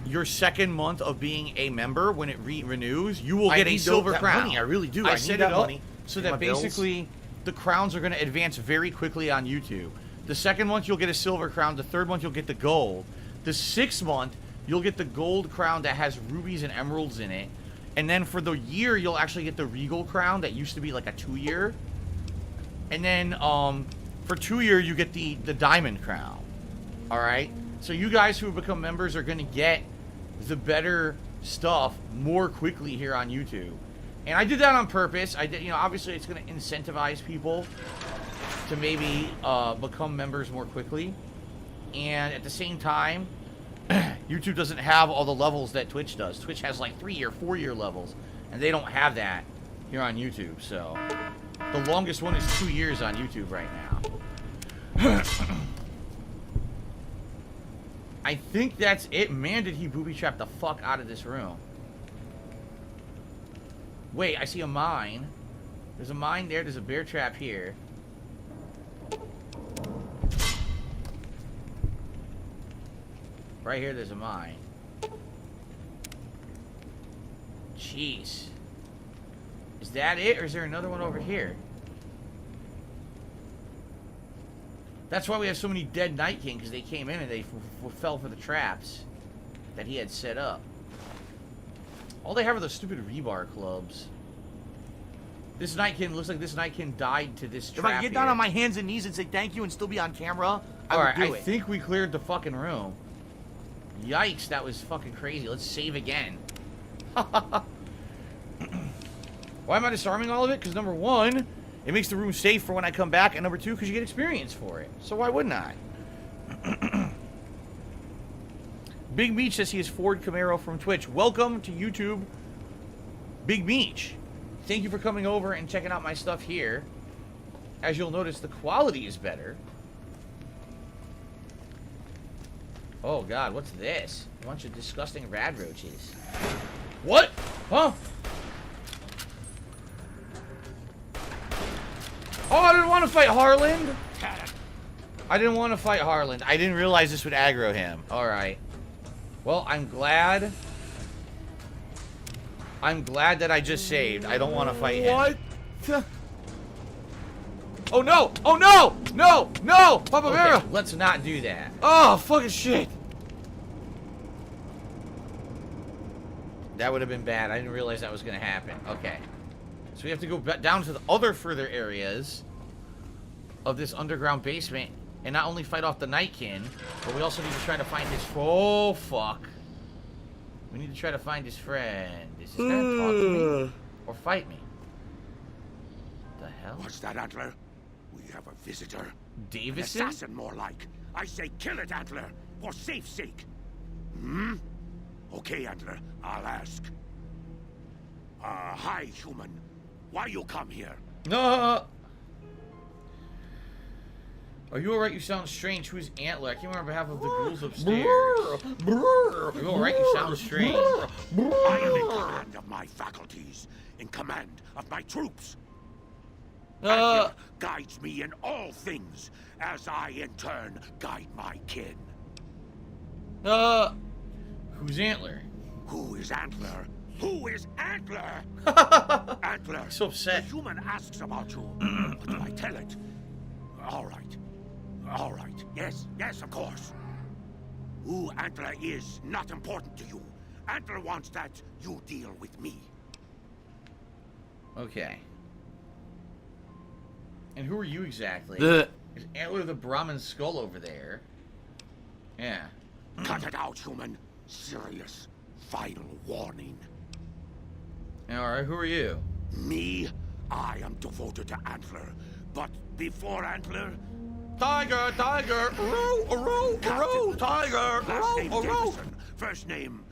Speaker 2: your second month of being a member, when it renews, you will get a silver crown.
Speaker 3: Money, I really do.
Speaker 2: I
Speaker 3: need
Speaker 2: set
Speaker 3: that
Speaker 2: it up
Speaker 3: money.
Speaker 2: so
Speaker 3: Pay
Speaker 2: that
Speaker 3: my bills.
Speaker 2: basically the crowns are going to advance very quickly on YouTube. The second month, you'll get a silver crown. The third month, you'll get the gold. The 6th month, you'll get the gold crown that has rubies and emeralds in it. And then for the year, you'll actually get the regal crown that used to be like a 2-year. And then for 2-year, you get the diamond crown. All right? So you guys who have become members are going to get the better stuff more quickly here on YouTube. And I did that on purpose. I did, you know, obviously it's going to incentivize people to maybe become members more quickly. And at the same time, YouTube doesn't have all the levels that Twitch does. Twitch has like 3 or 4 year levels, and they don't have that here on YouTube. So the longest one is 2 years on YouTube right now. I think that's it. Man, did he booby trap the fuck out of this room. Wait, I see a mine. There's a mine there. There's a bear trap here. Right here, there's a mine. Jeez. Is that it, or is there another one over here? That's why we have so many dead Night King, because they came in and they fell for the traps that he had set up. All they have are those stupid rebar clubs. This Night King looks like this Night King died to this trap.
Speaker 3: If I can get down on my hands and knees and say thank you and still be on camera, I would do it.
Speaker 2: I think we cleared the fucking room. Yikes, that was fucking crazy. Let's save again. Why am I disarming all of it? Because number one, it makes the room safe for when I come back, and number two, because you get experience for it. So why wouldn't I? Big Meech says he is Ford Camaro from Twitch. Welcome to YouTube, Big Meech. Thank you for coming over and checking out my stuff here. As you'll notice, the quality is better. Oh god, what's this? A bunch of disgusting rad roaches. What? Huh? Oh, I didn't want to fight Harland. I didn't want to fight Harland. I didn't realize this would aggro him. Alright. Well, I'm glad that I just saved. I don't want to fight him.
Speaker 3: What?
Speaker 2: Oh no! Oh no! No! No! Papa Vera! Okay, let's not do that. Oh, fucking shit! That would have been bad. I didn't realize that was going to happen. Okay. So we have to go down to the other further areas of this underground basement and not only fight off the Nightkin, but we also need to try to find his... Oh, fuck. We need to try to find his friend. Is this going to talk to me? Or fight me? The hell?
Speaker 11: What's that, Antler? We have a visitor.
Speaker 2: Davison?
Speaker 11: Assassin, more like. I say kill it, Antler, for safe sake. Hmm? Okay, Antler, I'll ask. Hi, human. Why you come here?
Speaker 2: No. Are you alright? You sound strange. Who's Antler? I can't remember on behalf of the ghouls upstairs. Are you alright? You sound strange.
Speaker 11: I am in command of my faculties, in command of my troops. Antler guides me in all things, as I in turn guide my kin.
Speaker 2: Who's Antler?
Speaker 11: Who is Antler? Who is Antler? Antler.
Speaker 2: So upset.
Speaker 11: The human asks about you. What do I tell it? All right. All right. Yes, of course. Who Antler is not important to you. Antler wants that you deal with me.
Speaker 2: Okay. And who are you exactly? Is Antler the Brahmin skull over there? Yeah.
Speaker 11: Cut it out, human. Serious. Final warning.
Speaker 2: Alright, who are you?
Speaker 11: Me? I am devoted to Antler. But before Antler...
Speaker 2: Tiger! Tiger! Tiger!
Speaker 11: Last name Davison. First name...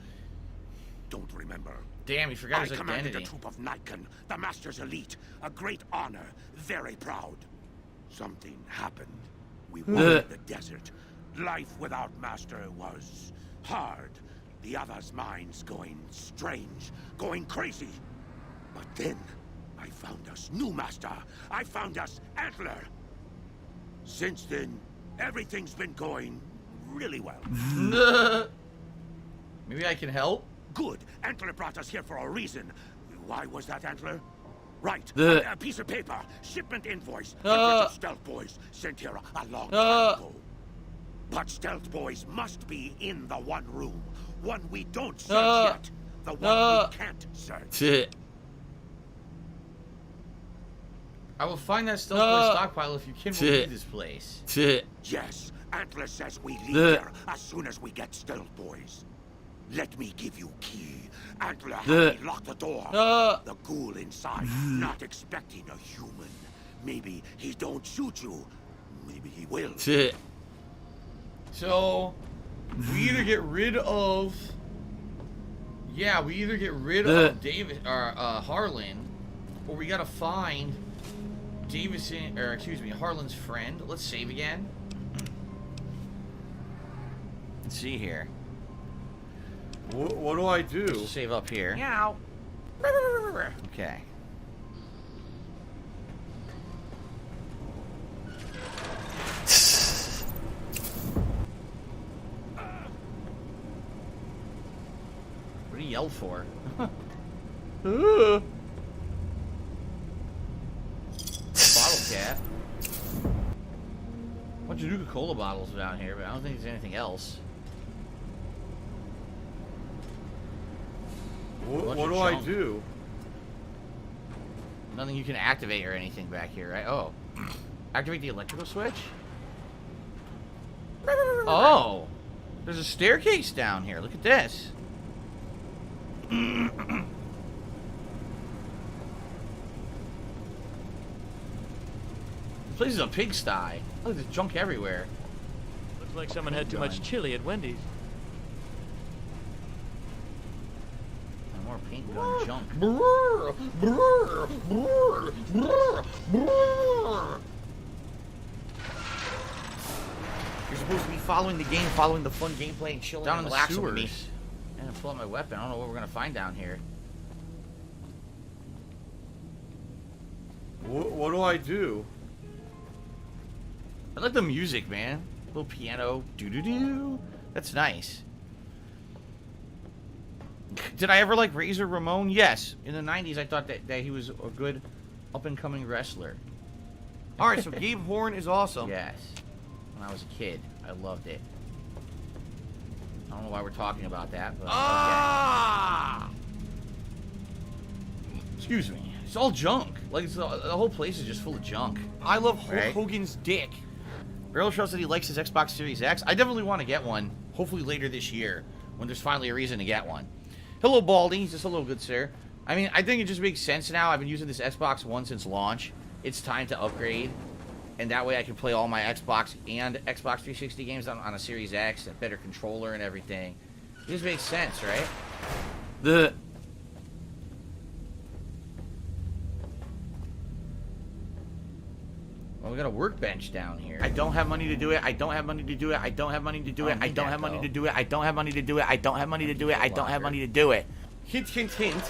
Speaker 11: Don't remember.
Speaker 2: Damn, he forgot his
Speaker 11: I commanded
Speaker 2: identity.
Speaker 11: a troop of Nightcon, the Master's elite. A great honor. Very proud. Something happened. We wandered the desert. Life without Master was hard. The others' minds going strange, going crazy. But then, I found us new Master. I found us Antler. Since then, everything's been going really well.
Speaker 2: Maybe I can help?
Speaker 11: Good. Antler brought us here for a reason. Why was that, Antler? Right. A piece of paper. Shipment invoice. Hundreds of Stealth Boys sent here a long time ago. But Stealth Boys must be in the one room. One we don't search yet. The one we can't search.
Speaker 2: I will find that Stealth Boy stockpile if you can leave this place.
Speaker 11: Yes. Antler says we leave here as soon as we get Stealth Boys. Let me give you key. Antler had me lock the door. The ghoul inside, not expecting a human. Maybe he don't shoot you. Maybe he will.
Speaker 2: So, we either get rid of... Yeah, we either get rid of Harland, or we gotta find Harland's friend. Let's save again. Let's see here.
Speaker 4: What do I do?
Speaker 2: Let's save up here.
Speaker 3: Meow.
Speaker 2: Okay. What do you yell for? Bottle cap. Bunch of Nuka-Cola bottles down here, but I don't think there's anything else.
Speaker 4: What do I do?
Speaker 2: Nothing you can activate or anything back here, right? Oh. Activate the electrical switch? Oh! There's a staircase down here. Look at this. This place is a pigsty. Look, there's junk everywhere.
Speaker 12: Looks like someone had too much chili at Wendy's.
Speaker 2: More paint gun junk. You're supposed to be following the game, following the fun gameplay, and chilling down and in the relaxing with me. sewers. And pull out my weapon. I don't know what we're gonna find down here.
Speaker 4: What do I do?
Speaker 2: I like the music, man. Little piano, doo-doo-doo. That's nice. Did I ever like Razor Ramon? Yes. In the 90s, I thought that he was a good up-and-coming wrestler.
Speaker 4: Alright, so Gabe Horn is awesome.
Speaker 2: Yes. When I was a kid, I loved it. I don't know why we're talking about that, but okay. Excuse me. It's all junk. Like, the whole place is just full of junk.
Speaker 4: I love Hulk Hogan's dick.
Speaker 2: Barrel shows that he likes his Xbox Series X. I definitely want to get one, hopefully later this year, when there's finally a reason to get one. Hello, Baldy. Just hello, good sir. I mean, I think it just makes sense now. I've been using this Xbox One since launch. It's time to upgrade. And that way I can play all my Xbox and Xbox 360 games on a Series X, a better controller and everything. It just makes sense, right? Well, we got a workbench down here.
Speaker 3: I don't have money to do it. I don't have money to do it. I don't have money to do it. I don't have money to do it. I don't have money to do it. I don't have money to do it. I don't have money to do it.
Speaker 2: Hint, hint, hint.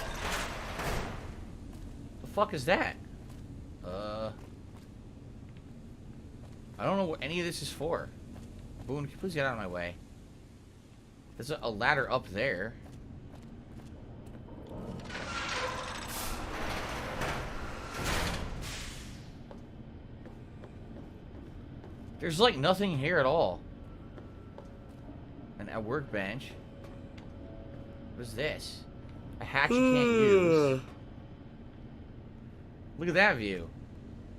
Speaker 2: The fuck is that? I don't know what any of this is for. Boone, can you please get out of my way? There's a ladder up there. There's like nothing here at all. And a workbench. What is this? A hatch you can't use. Look at that view.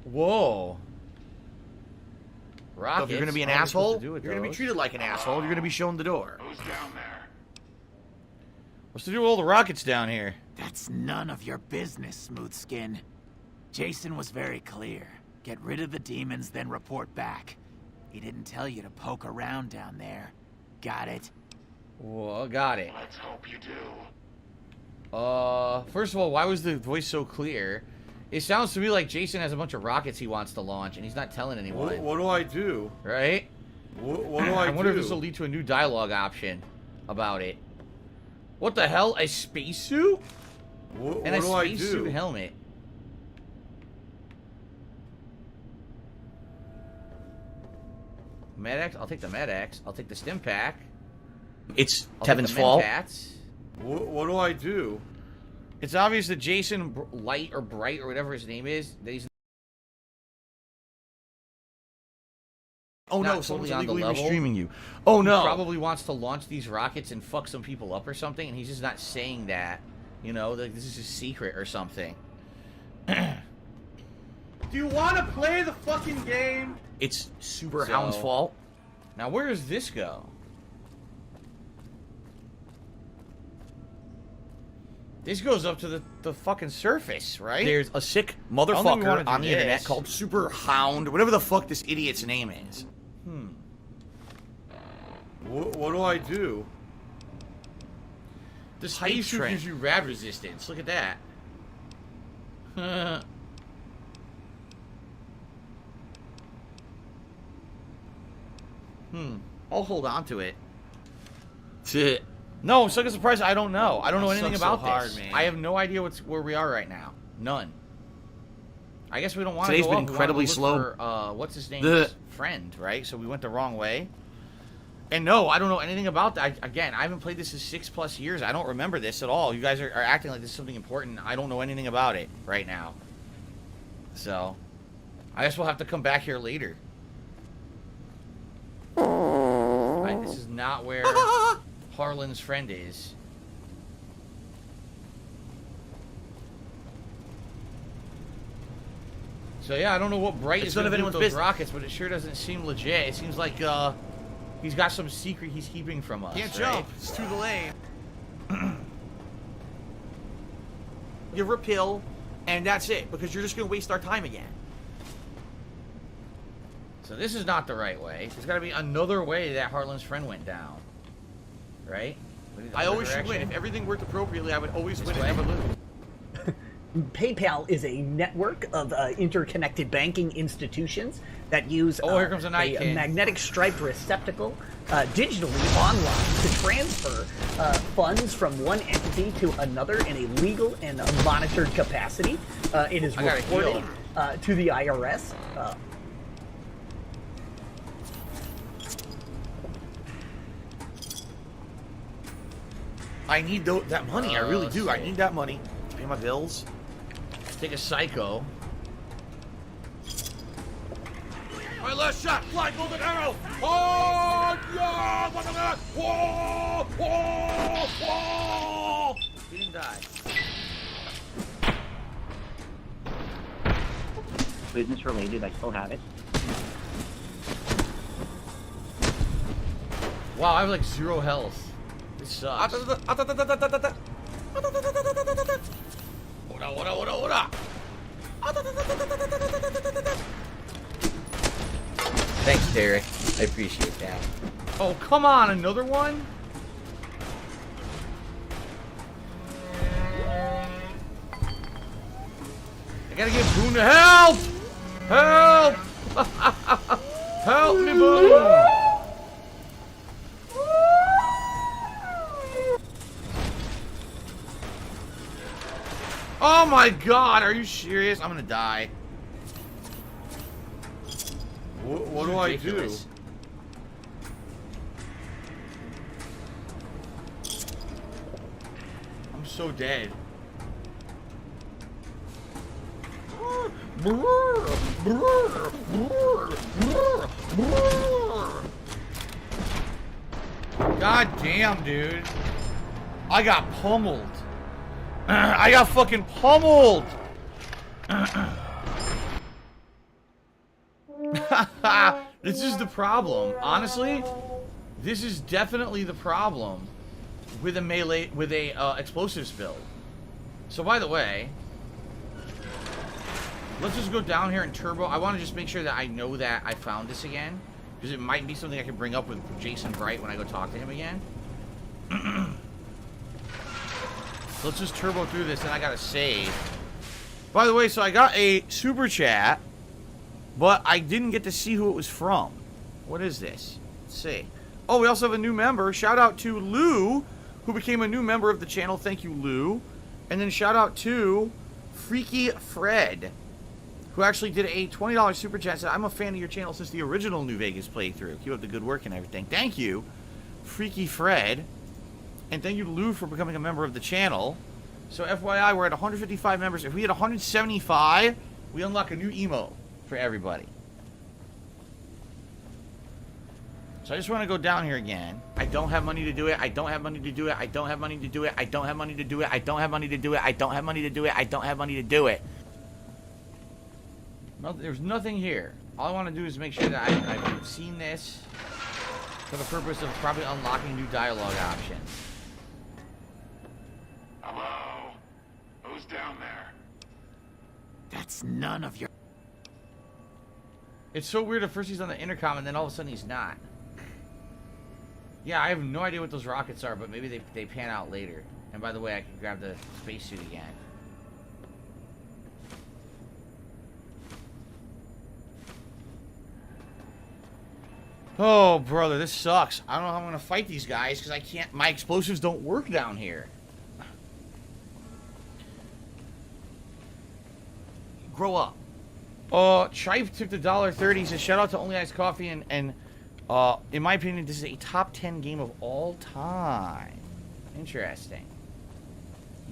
Speaker 2: Whoa. Rockets.
Speaker 3: So if you're gonna be an asshole, you're gonna be treated like an asshole. You're gonna be shown the door.
Speaker 11: Who's down there?
Speaker 2: What's to do with all the rockets down here?
Speaker 9: That's none of your business, Smooth Skin. Jason was very clear. Get rid of the demons, then report back. He didn't tell you to poke around down there. Got it?
Speaker 2: Whoa, got it.
Speaker 11: Let's hope you do.
Speaker 2: First of all, why was the voice so clear? It sounds to me like Jason has a bunch of rockets he wants to launch, and he's not telling anyone.
Speaker 4: What do I do?
Speaker 2: Right?
Speaker 4: What do I do?
Speaker 2: I wonder if this will lead to a new dialogue option about it. What the hell? A spacesuit?
Speaker 4: What
Speaker 2: And a
Speaker 4: do I
Speaker 2: spacesuit
Speaker 4: do?
Speaker 2: helmet. Med-X? I'll take the Med-X. I'll take the stim pack.
Speaker 3: It's
Speaker 2: I'll take
Speaker 3: Tevin's
Speaker 2: the
Speaker 3: fault.
Speaker 2: Med-Pats.
Speaker 4: What do I do?
Speaker 2: It's obvious that Jason Light or Bright or whatever his name is, that he's
Speaker 3: Oh
Speaker 2: not
Speaker 3: no, someone's
Speaker 2: totally on the
Speaker 3: illegally
Speaker 2: level.
Speaker 3: streaming you. Oh
Speaker 2: He
Speaker 3: no.
Speaker 2: probably wants to launch these rockets and fuck some people up or something, and he's just not saying that. You know, like this is a secret or something.
Speaker 4: Do you want to play the fucking game?
Speaker 3: It's Super Hound's fault.
Speaker 2: Now where does this go? This goes up to the fucking surface, right?
Speaker 3: There's a sick
Speaker 2: I don't think we wanna
Speaker 3: motherfucker
Speaker 2: do
Speaker 3: on the internet
Speaker 2: this.
Speaker 3: called Super Hound, whatever the fuck this idiot's name is.
Speaker 4: What do I do?
Speaker 2: The
Speaker 3: Pipe
Speaker 2: spacesuit
Speaker 3: train.
Speaker 2: gives you rad resistance. Look at that.
Speaker 3: I'll hold on to it.
Speaker 2: No, I'm so surprised. I don't know. I don't know
Speaker 4: That
Speaker 2: anything
Speaker 4: sucks so
Speaker 2: about
Speaker 4: hard,
Speaker 2: this.
Speaker 4: man.
Speaker 2: I have no idea where we are right now. None. I guess we don't want to
Speaker 3: Today's
Speaker 2: go
Speaker 3: been
Speaker 2: up. We wanna
Speaker 3: incredibly
Speaker 2: look
Speaker 3: slow.
Speaker 2: For, what's his name?
Speaker 3: The-
Speaker 2: Friend, right? So we went the wrong way. And no, I don't know anything about that. Again, I haven't played this in 6+ years. I don't remember this at all. You guys are acting like this is something important. I don't know anything about it right now. So, I guess we'll have to come back here later. Right, this is not where Harland's friend is. So yeah, I don't know what Bright
Speaker 3: It's
Speaker 2: is
Speaker 3: none
Speaker 2: going
Speaker 3: of
Speaker 2: to do with
Speaker 3: anyone's
Speaker 2: those
Speaker 3: business.
Speaker 2: rockets, but it sure doesn't seem legit. It seems like he's got some secret he's keeping from us.
Speaker 3: Can't
Speaker 2: right?
Speaker 3: jump. It's through the lane. Give her a pill, and that's it, because you're just going to waste our time again.
Speaker 2: So this is not the right way. There's got to be another way that Harland's friend went down. Right?
Speaker 3: I always should
Speaker 2: Direction?
Speaker 3: win. If everything worked appropriately, I would always
Speaker 2: This
Speaker 3: win
Speaker 2: way?
Speaker 3: and never lose.
Speaker 13: PayPal is a network of interconnected banking institutions that use
Speaker 2: Oh, here comes a Night King.
Speaker 13: magnetic stripe receptacle digitally online to transfer funds from one entity to another in a legal and monitored capacity. It is
Speaker 2: I gotta
Speaker 13: reported to the IRS.
Speaker 3: I need that money. I really do. I need that money to pay my bills.
Speaker 2: Take a psycho.
Speaker 11: My last shot! Fly golden arrow! Oh, yeah! Whoa! Whoa! Whoa!
Speaker 2: He didn't die.
Speaker 10: Business related, I still have it.
Speaker 2: Wow, I have like 0 health. This sucks. Thanks, Derek. I appreciate that. Oh, come on, another one? I gotta get Boone to help! Help! Help me, Boone! Oh my god, are you serious? I'm gonna die. What do I do? I'm so dead. God damn, dude. I got pummeled. I got fucking pummeled. This is the problem. Honestly, this is definitely the problem with a melee, with a explosives build. So by the way, let's just go down here and turbo. I want to just make sure that I know that I found this again, because it might be something I can bring up with Jason Bright when I go talk to him again. Let's just turbo through this, and I gotta save. By the way, so I got a super chat, but I didn't get to see who it was from. What is this? Let's see. Oh, we also have a new member. Shout out to Lou, who became a new member of the channel. Thank you, Lou. And then shout out to Freaky Fred, who actually did a $20 super chat. Said, I'm a fan of your channel since the original New Vegas playthrough. Keep up the good work and everything. Thank you, Freaky Fred. And thank you to Lou for becoming a member of the channel. So FYI, we're at 155 members. If we hit 175, we unlock a new emote for everybody. So I just want to go down here again. I don't have money to do it. I don't have money to do it. I don't have money to do it. I don't have money to do it. I don't have money to do it. I don't have money to do it. I don't have money to do it. There's nothing here. All I want to do is make sure that I've seen this for the purpose of probably unlocking new dialogue options.
Speaker 11: Hello? Who's down there?
Speaker 9: That's none of your...
Speaker 2: It's so weird. At first he's on the intercom, and then all of a sudden he's not. Yeah, I have no idea what those rockets are, but maybe they pan out later. And by the way, I can grab the spacesuit again. Oh, brother, this sucks. I don't know how I'm going to fight these guys, because I can't... My explosives don't work down here. Grow up. Chife took the $1.30. He says, shout out to Only Iced Coffee, and in my opinion, this is a top 10 game of all time. Interesting.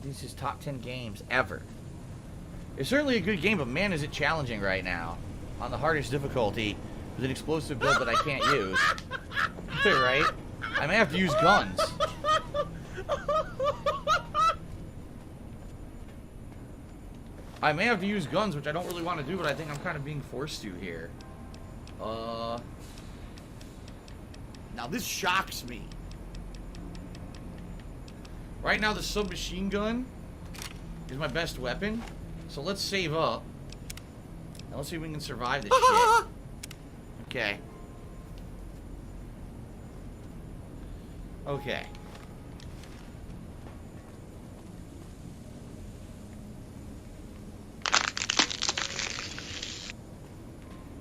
Speaker 2: This is top 10 games ever. It's certainly a good game, but man, is it challenging right now. On the hardest difficulty, with an explosive build that I can't use. Right? I may have to use guns. I may have to use guns, which I don't really want to do, but I think I'm kind of being forced to here. Now this shocks me. Right now the submachine gun is my best weapon. So let's save up. Now let's see if we can survive this shit. Okay. Okay.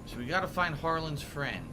Speaker 2: So we gotta find Harland's friend.